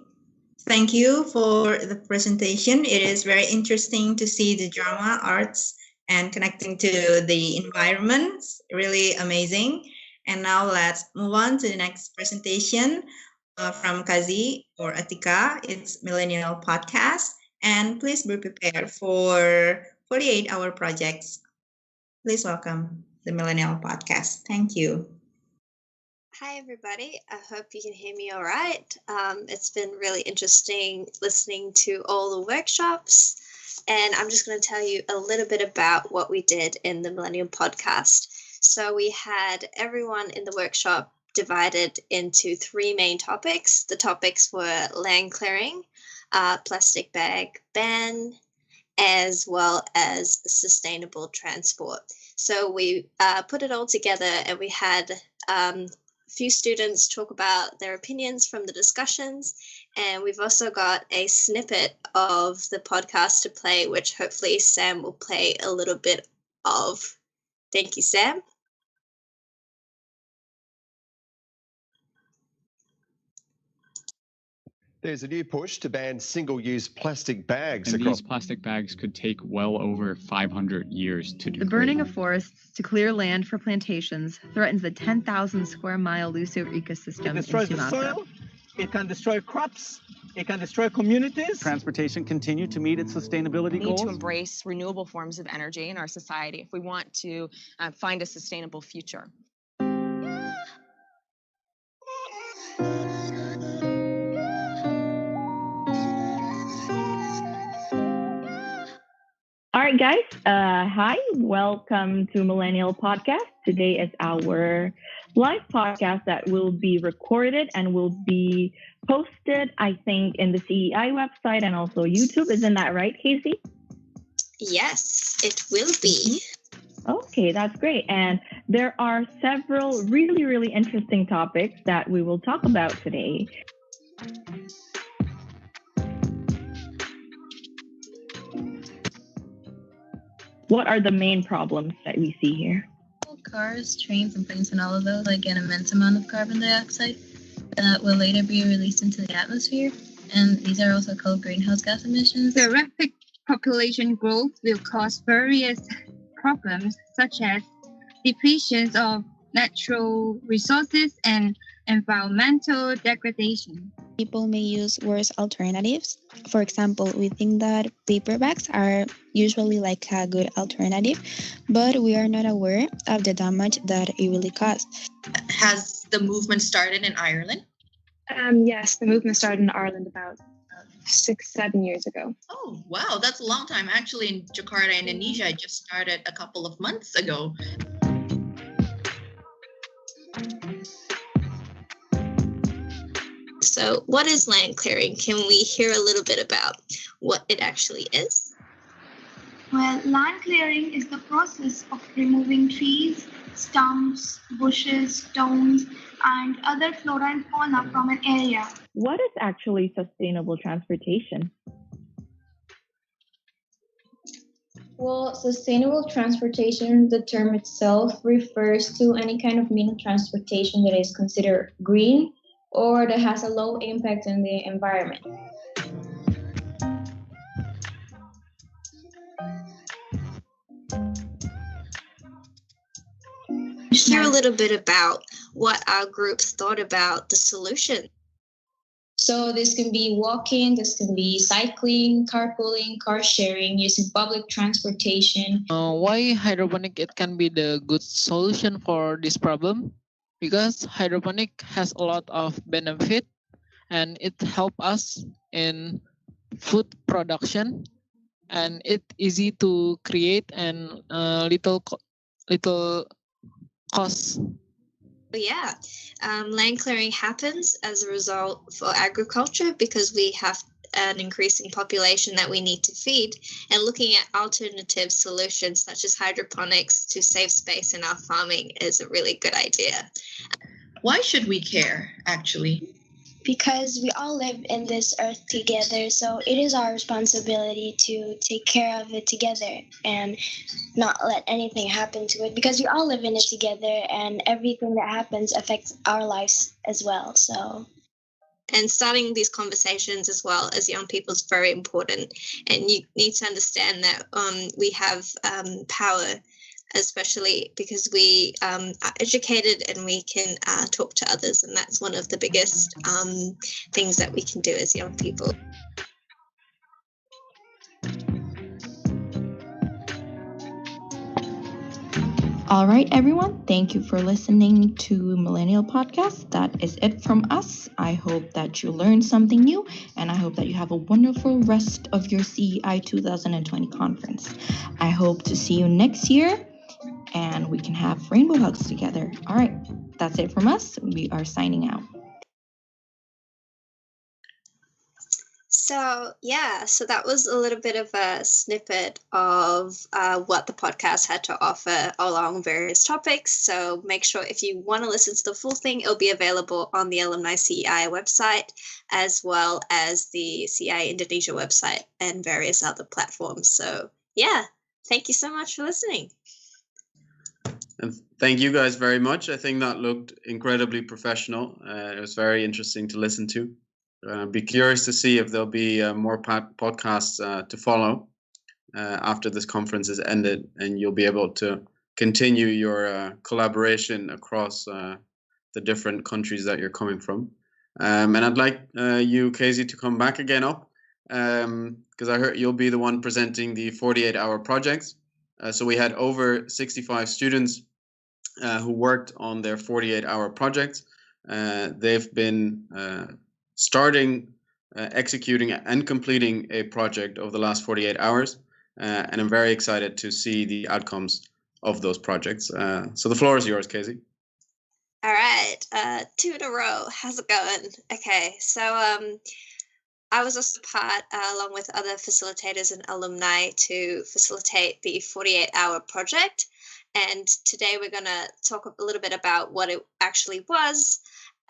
Speaker 2: Thank you for the presentation. It is very interesting to see the drama, arts, and connecting to the environment. Really amazing. And now let's move on to the next presentation from Kazi or Atika. It's Millennial Podcast. And please be prepared for 48-hour projects. Please welcome the Millennial Podcast. Thank you.
Speaker 15: Hi, everybody. I hope you can hear me all right. It's been really interesting listening to all the workshops, and I'm just going to tell you a little bit about what we did in the Millennium Podcast. So we had everyone in the workshop divided into 3 main topics. The topics were land clearing, plastic bag ban, as well as sustainable transport. So we put it all together, and we had a few students talk about their opinions from the discussions, and we've also got a snippet of the podcast to play, which hopefully Sam will play a little bit of. Thank you, Sam.
Speaker 14: There's a new push to ban single-use plastic bags
Speaker 16: And
Speaker 14: across.
Speaker 16: these plastic bags could take well over 500 years to degrade.
Speaker 17: The burning of forests to clear land for plantations threatens the 10,000 square mile Luso ecosystem
Speaker 18: It destroys
Speaker 17: in
Speaker 18: the
Speaker 17: Sumatra.
Speaker 18: soil, it can destroy crops, it can destroy communities.
Speaker 19: Transportation continue to meet its sustainability
Speaker 20: We need
Speaker 19: goals.
Speaker 20: to embrace renewable forms of energy in our society if we want to find a sustainable future.
Speaker 21: All right, guys. Hi, welcome to Millennial Podcast. Today is our live podcast that will be recorded and will be posted, I think, in the CEI website and also YouTube. Isn't that right, Casey?
Speaker 15: Yes, it will be.
Speaker 21: Okay, that's great. And there are several really, really interesting topics that we will talk about today. What are the main problems that we see here?
Speaker 22: Cars, trains, and planes and all of those like an immense amount of carbon dioxide that will later be released into the atmosphere. And these are also called greenhouse gas emissions.
Speaker 23: The rapid population growth will cause various problems such as depletion of natural resources and environmental degradation.
Speaker 24: People may use worse alternatives. For example, we think that paper bags are usually like a good alternative, but we are not aware of the damage that it really causes.
Speaker 25: Has the movement started in Ireland?
Speaker 26: Yes, the movement started in Ireland about 6-7 years ago.
Speaker 25: Oh, wow, that's a long time. Actually, in Jakarta, Indonesia, it just started a couple of months ago.
Speaker 15: So what is land clearing? Can we hear a little bit about what it actually is?
Speaker 8: Well, land clearing is the process of removing trees, stumps, bushes, stones, and other flora and fauna from an area.
Speaker 21: What is actually sustainable transportation?
Speaker 27: Well, sustainable transportation, the term itself refers to any kind of means of transportation that is considered green or that has a low impact on the environment.
Speaker 15: Hear a little bit about what our group thought about the solution.
Speaker 27: So this can be walking, this can be cycling, carpooling, car sharing, using public transportation.
Speaker 28: Why hydroponic it can be the good solution for this problem? Because hydroponic has a lot of benefit and it helps us in food production and it's easy to create and little cost.
Speaker 15: Yeah, land clearing happens as a result for agriculture because we have an increasing population that we need to feed, and looking at alternative solutions such as hydroponics to save space in our farming is a really good idea.
Speaker 25: Why should we care, actually?
Speaker 29: Because we all live in this earth together, so it is our responsibility to take care of it together and not let anything happen to it, because we all live in it together and everything that happens affects our lives as well. So,
Speaker 15: and starting these conversations as well as young people is very important, and you need to understand that we have power, especially because we are educated and we can talk to others, and that's one of the biggest things that we can do as young people.
Speaker 27: All right, everyone. Thank you for listening to Millennial Podcast. That is it from us. I hope that you learned something new, and I hope that you have a wonderful rest of your CEI 2020 conference. I hope to see you next year, and we can have rainbow hugs together. All right. that's it from us. We are signing out.
Speaker 15: So that was a little bit of a snippet of what the podcast had to offer along various topics. So make sure if you want to listen to the full thing, it'll be available on the Alumni CEI website, as well as the CEI Indonesia website and various other platforms. So thank you so much for listening.
Speaker 1: And thank you guys very much. I think that looked incredibly professional. It was very interesting to listen to. Be curious to see if there'll be more podcasts to follow after this conference is ended, and you'll be able to continue your collaboration across the different countries that you're coming from. And I'd like you, Casey, to come back again up, because I heard you'll be the one presenting the 48-hour projects. So we had over 65 students who worked on their 48-hour projects. They've been starting, executing and completing a project over the last 48 hours. And I'm very excited to see the outcomes of those projects. So the floor is yours, Casey.
Speaker 15: All right, 2 in a row. How's it going? Okay, so I was also part, along with other facilitators and alumni, to facilitate the 48-hour project. And today we're going to talk a little bit about what it actually was,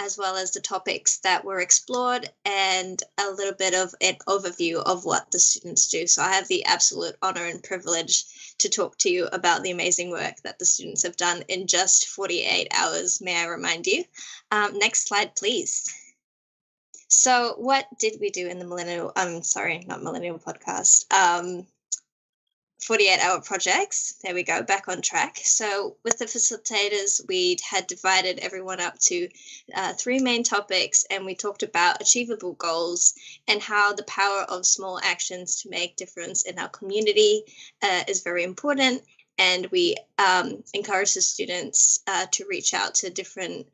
Speaker 15: as well as the topics that were explored, and a little bit of an overview of what the students do. So I have the absolute honor and privilege to talk to you about the amazing work that the students have done in just 48 hours, may I remind you. Next slide, please. So what did we do in the Millennial Podcast? 48-hour projects. There we go, back on track. So with the facilitators, we had divided everyone up to 3 main topics, and we talked about achievable goals and how the power of small actions to make difference in our community is very important. And we encourage the students to reach out to different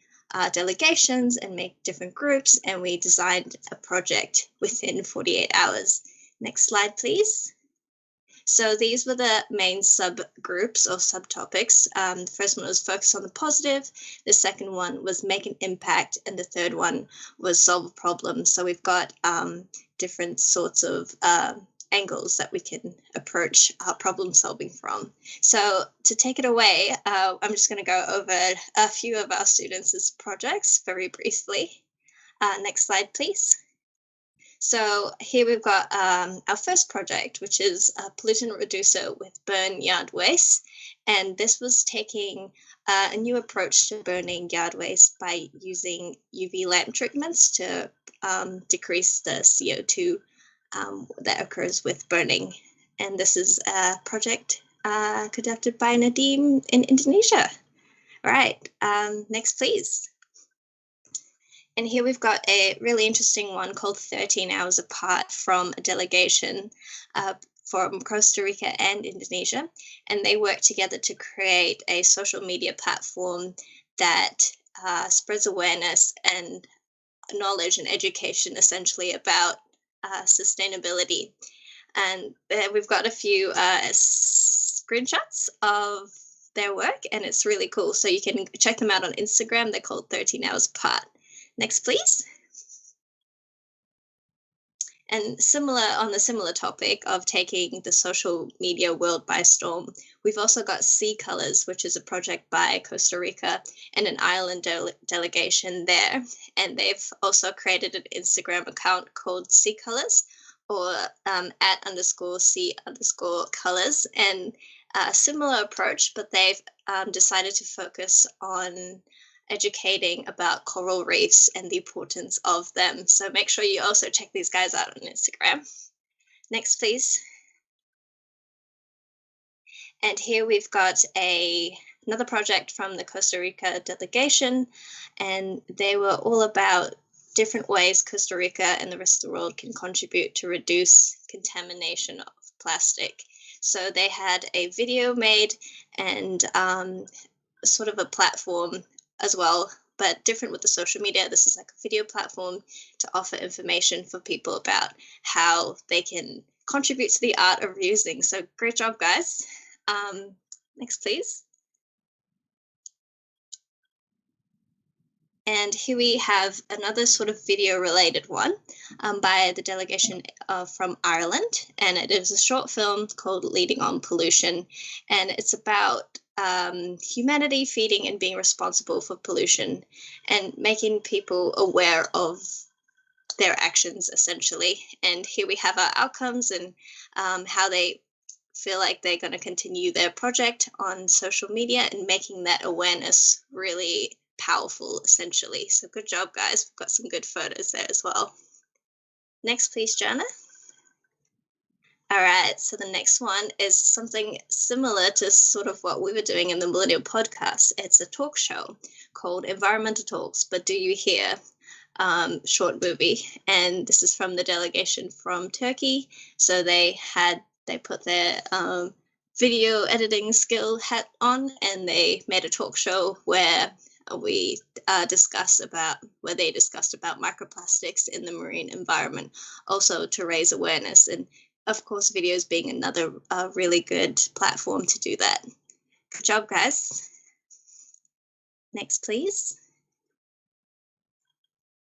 Speaker 15: delegations and make different groups, and we designed a project within 48 hours. Next slide, please. So these were the main subgroups or subtopics. The first one was focus on the positive. The second one was make an impact. And the third one was solve a problem. So we've got different sorts of angles that we can approach our problem solving from. So to take it away, I'm just going to go over a few of our students' projects very briefly. Next slide, please. So here we've got our first project, which is a pollutant reducer with burn yard waste. And this was taking a new approach to burning yard waste by using UV lamp treatments to decrease the CO2 that occurs with burning. And this is a project conducted by Nadim in Indonesia. All right, next, please. And here we've got a really interesting one called 13 Hours Apart from a delegation from Costa Rica and Indonesia. And they work together to create a social media platform that spreads awareness and knowledge and education essentially about sustainability. And we've got a few screenshots of their work, and it's really cool. So you can check them out on Instagram. They're called 13 Hours Apart. Next, please. And on the similar topic of taking the social media world by storm, we've also got Sea Colors, which is a project by Costa Rica and an Ireland delegation there. And they've also created an Instagram account called Sea Colors, or @_C_colors. And a similar approach, but they've decided to focus on educating about coral reefs and the importance of them. So make sure you also check these guys out on Instagram. Next, please. And here we've got another project from the Costa Rica delegation, and they were all about different ways Costa Rica and the rest of the world can contribute to reduce contamination of plastic. So they had a video made and sort of a platform as well, but different with the social media. This is like a video platform to offer information for people about how they can contribute to the art of reusing. So great job, guys. Next, please. And here we have another sort of video related one by the delegation from Ireland. And it is a short film called Leading on Pollution. And it's about humanity feeding and being responsible for pollution and making people aware of their actions, essentially. And here we have our outcomes and how they feel like they're going to continue their project on social media and making that awareness really powerful, essentially. So good job, guys. We've got some good photos there as well. Next, please, Jana. All right, so the next one is something similar to sort of what we were doing in the Millennial Podcast. It's a talk show called Environmental Talks, But Do You Hear? Short movie. And this is from the delegation from Turkey. So they put their video editing skill hat on and they made a talk show where they discussed about microplastics in the marine environment, also to raise awareness. And of course, videos being another really good platform to do that. Good job, guys. Next, please.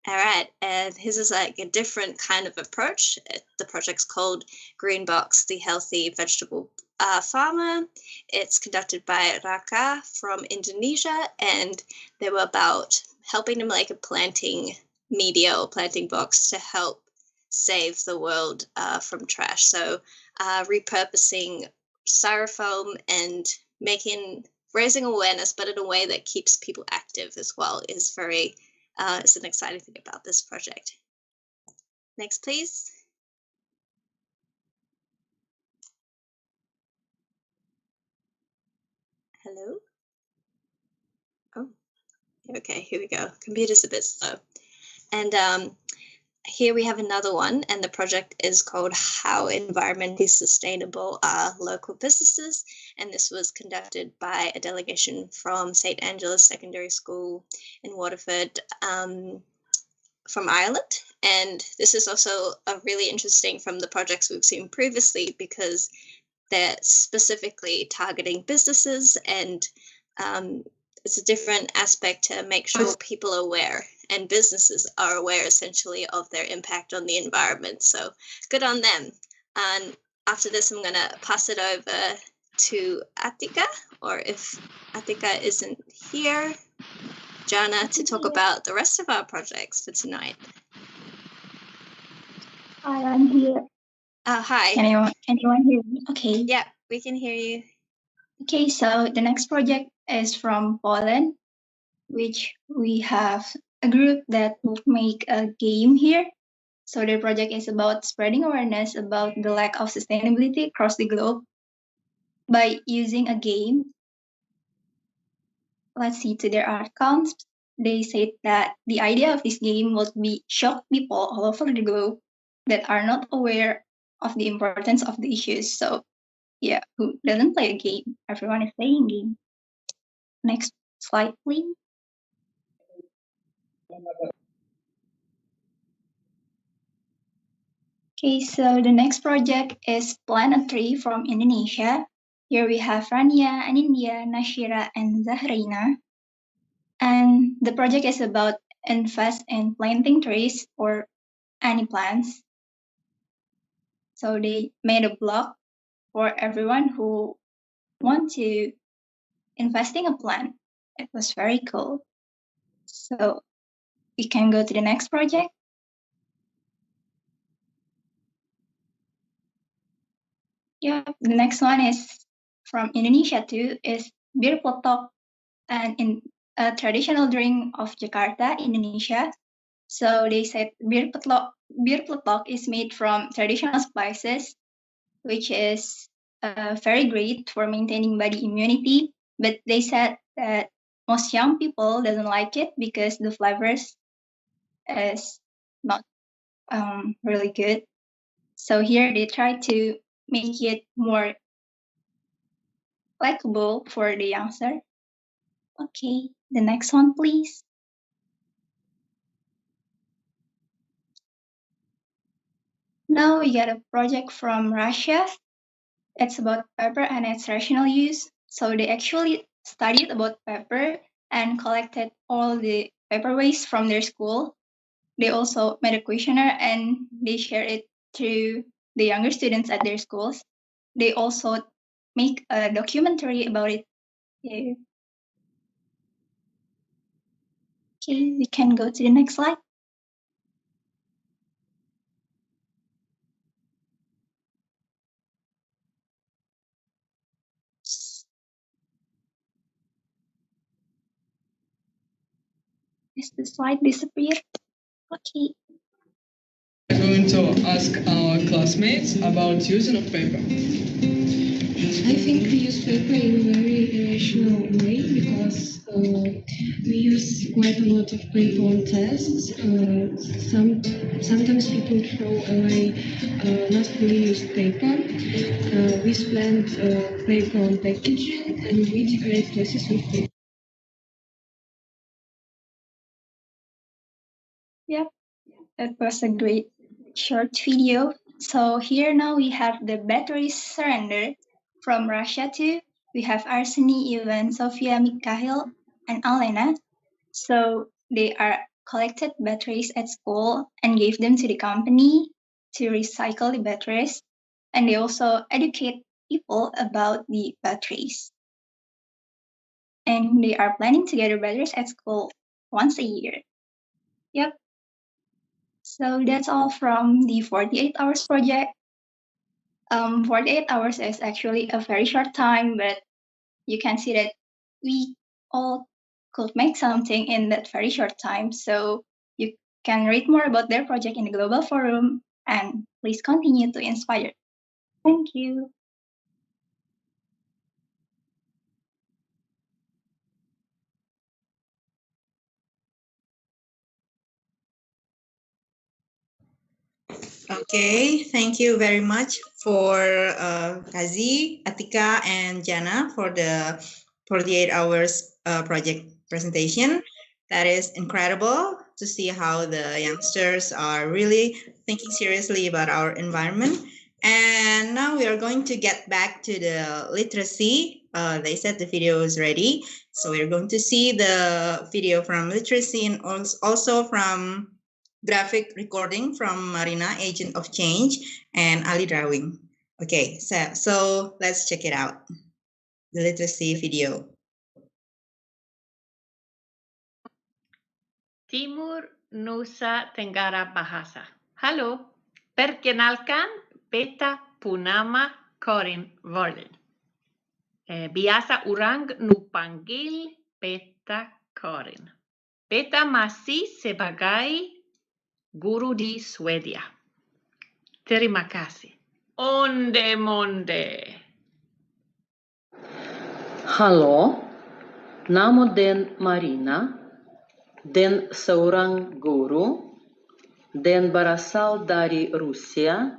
Speaker 15: All right, and his is like a different kind of approach. The project's called Green Box, the Healthy Vegetable Farmer. It's conducted by Raka from Indonesia, and they were about helping to make a planting media or planting box to help save the world from trash. So repurposing styrofoam and raising awareness, but in a way that keeps people active as well is it's an exciting thing about this project. Next, please. Hello? Oh, okay, here we go. Computer's a bit slow. And here we have another one, and the project is called How Environmentally Sustainable Are Local Businesses, and this was conducted by a delegation from St. Angela's Secondary School in Waterford from Ireland. And this is also really interesting from the projects we've seen previously because they're specifically targeting businesses, and it's a different aspect to make sure people are aware and businesses are aware essentially of their impact on the environment. So good on them. And after this, I'm going to pass it over to Atika, or if Atika isn't here, Jana, to talk about the rest of our projects for tonight.
Speaker 29: Hi, I'm here.
Speaker 15: Hi.
Speaker 29: Anyone hear me? Okay.
Speaker 15: Yeah, we can hear you.
Speaker 29: Okay, so the next project is from Poland, which we have a group that will make a game here. So the project is about spreading awareness about the lack of sustainability across the globe by using a game. Let's see, to their accounts, they said that the idea of this game would be shock people all over the globe that are not aware of the importance of the issues. So yeah, who doesn't play a game? Everyone is playing game. Next slide, please. Okay, so the next project is Planet Tree from Indonesia. Here we have Rania, Anindya, Nashira, and Zahrina. And the project is about invest in planting trees or any plants. So they made a blog for everyone who want to invest in a plant. It was very cool. So we can go to the next project. Yeah, the next one is from Indonesia too, is Bir Peletok, and in a traditional drink of Jakarta, Indonesia. So they said Bir Peletok is made from traditional spices, which is very great for maintaining body immunity. But they said that most young people doesn't like it because the flavors is not really good. So here they try to make it more likable for the youngster. Okay, the next one, please. Now we got a project from Russia. It's about pepper and its rational use. So they actually studied about pepper and collected all the
Speaker 3: paper waste from their school. They also made a questionnaire and they share it to the younger students at their schools. They also make a documentary about it. Yeah. Okay, we can go to the next slide. Is the slide disappear? Okay.
Speaker 4: I'm going to ask our classmates about using of paper.
Speaker 5: I think we use paper in a very irrational way because we use quite a lot of paper on tests. Sometimes people throw away not fully used paper. We spend paper on packaging and we decorate places with paper.
Speaker 3: Yep, that was a great short video. So here now we have the batteries surrender from Russia too. We have Arseny, Ivan, Sofia, Mikhail, and Alena. So they are collected batteries at school and gave them to the company to recycle the batteries. And they also educate people about the batteries. And they are planning to gather batteries at school once a year. Yep. So that's all from the 48 hours project. 48 hours is actually a very short time, but you can see that we all could make something in that very short time. So you can read more about their project in the global forum and please continue to inspire. Thank you.
Speaker 2: Okay, thank you very much for Kazi, Atika, and Jana for the 48 hours project presentation. That is incredible to see how the youngsters are really thinking seriously about our environment. And now we are going to get back to the literacy. They said the video is ready. So we're going to see the video from literacy and also from graphic recording from Marina, Agent of Change, and Ali Drawing. Okay, so let's check it out. The literacy video.
Speaker 6: Timur Nusa Tenggara Bahasa. Halo, perkenalkan beta punama Corin Warden. Biasa orang nu panggil beta Corin. Beta masih sebagai guru di Swedia. Terima kasih. Onde monde.
Speaker 7: Halo, nama den Marina, den seorang guru, den berasal dari Rusia.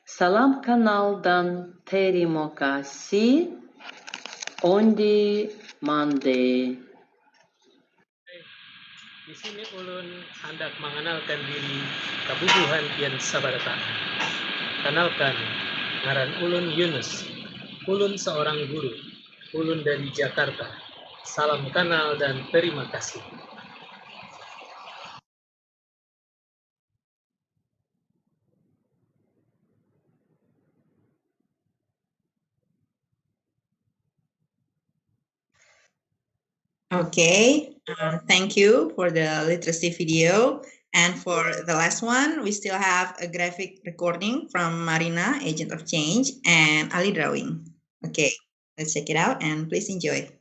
Speaker 7: Salam kenal dan terima kasih. Onde mande.
Speaker 9: Di sini ulun hendak mengenalkan diri kebutuhan kian sabarata. Kenalkan, ngaran ulun Yunus. Ulun seorang guru. Ulun dari Jakarta. Salam kenal dan terima kasih.
Speaker 2: Okay, thank you for the literacy video. And for the last one, we still have a graphic recording from Marina, Agent of Change, and Ali Drawing. Okay, let's check it out and please enjoy.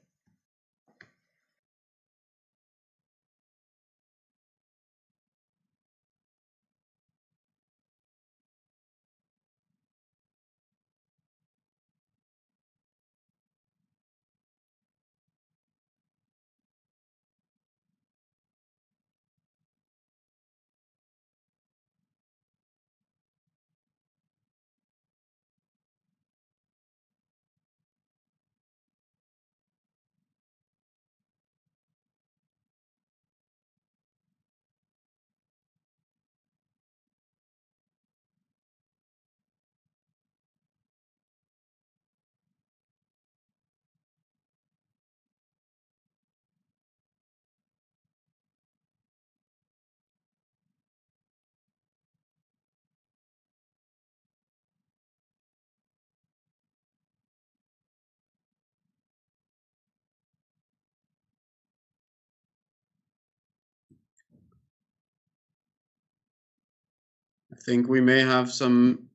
Speaker 1: I think we may have some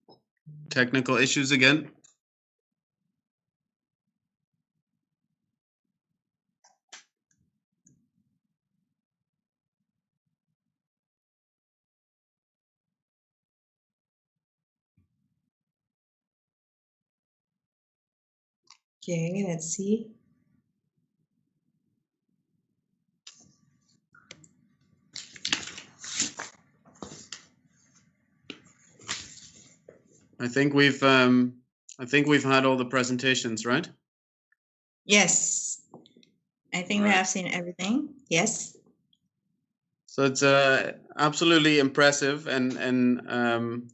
Speaker 1: technical issues again.
Speaker 2: Okay, let's see.
Speaker 1: I think we've had all the presentations, right?
Speaker 2: Yes, I think we have seen everything. Yes.
Speaker 1: So it's absolutely impressive, and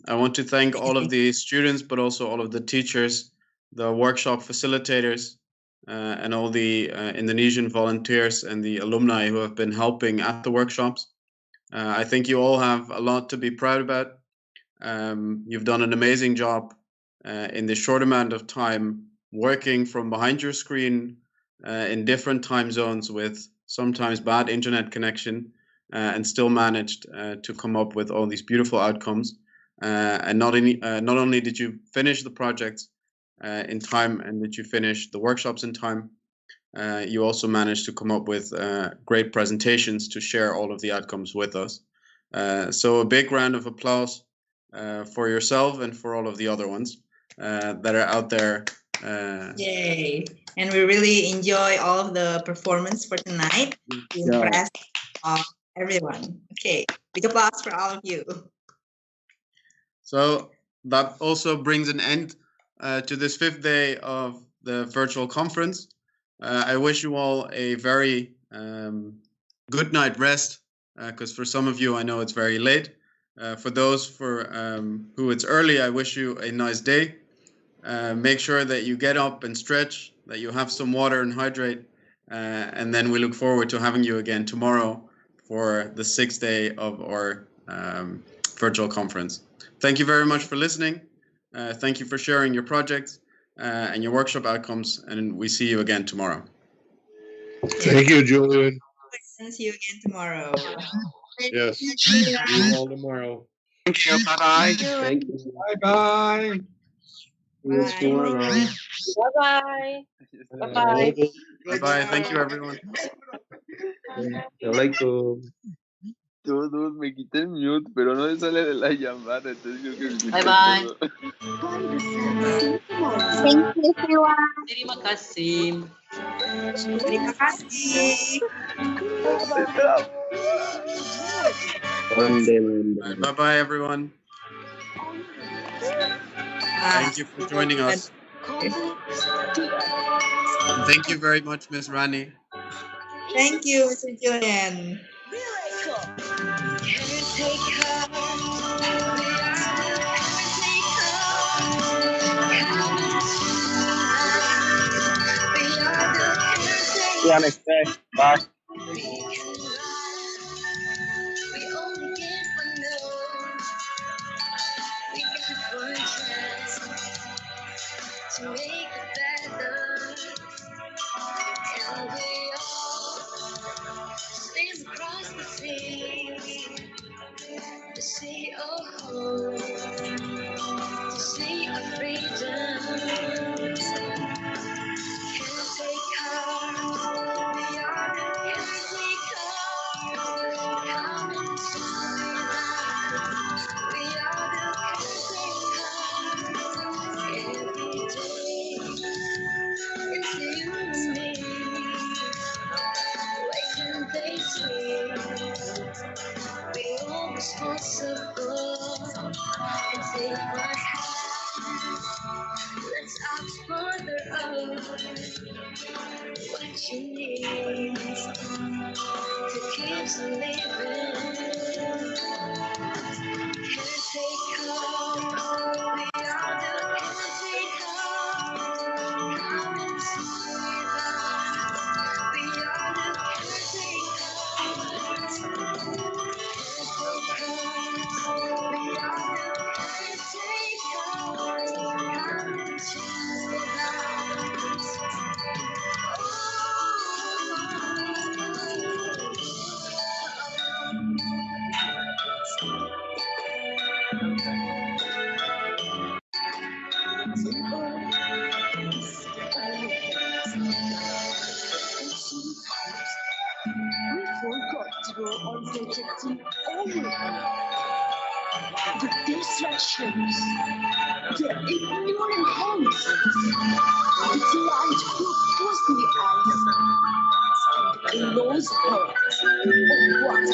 Speaker 1: I want to thank all of the students, but also all of the teachers, the workshop facilitators, and all the Indonesian volunteers and the alumni who have been helping at the workshops. I think you all have a lot to be proud about. You've done an amazing job in this short amount of time, working from behind your screen in different time zones with sometimes bad internet connection, and still managed to come up with all these beautiful outcomes. And not only did you finish the projects in time, and did you finish the workshops in time, you also managed to come up with great presentations to share all of the outcomes with us. So a big round of applause for yourself and for all of the other ones that are out there.
Speaker 2: Yay! And we really enjoy all of the performance for tonight. We impressed everyone. Okay, big applause for all of you.
Speaker 1: So that also brings an end to this 5th day of the virtual conference. I wish you all a very good night rest, because for some of you, I know it's very late. For those who it's early, I wish you a nice day. Make sure that you get up and stretch, that you have some water and hydrate, and then we look forward to having you again tomorrow for the 6th day of our virtual conference. Thank you very much for listening. Thank you for sharing your projects and your workshop outcomes, and we see you again tomorrow.
Speaker 10: Thank you, Julian.
Speaker 2: See you again tomorrow.
Speaker 10: Yes. See you all tomorrow.
Speaker 11: Thank you. Bye-bye.
Speaker 10: Thank you. Bye-bye. See you tomorrow.
Speaker 12: Bye-bye. Bye-bye.
Speaker 1: Bye-bye. Thank you, everyone.
Speaker 10: Assalamualaikum.
Speaker 13: Todos me quité el mute, pero no me sale de la llamada, entonces yo que
Speaker 12: Bye bye.
Speaker 8: Thank you, everyone.
Speaker 12: Terima kasih.
Speaker 2: Terima kasih.
Speaker 1: Bye-bye, everyone. Thank you for joining us. And thank you very much, Miss Rani.
Speaker 2: Thank you, Mr. Julian.
Speaker 11: See you next day. Bye.
Speaker 14: To make it better, and we all stays across the sea of hope, the sea of freedom. Can't take heart, we are the can't take heart, come inside us. We are the can't take heart, every day. It's you and me. Why can't they see? We're all responsible. And take my hand. Let's ask further of what you need to keep on living. Can't take home. We are the can't take home. Come and see that. We are the can't take home. We are the can't take home. Come and see that. on projecting only the distractions, the ignorant hands, the blind who close the eyes, and the lost heart of what's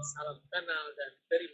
Speaker 9: Salam kenal dan terima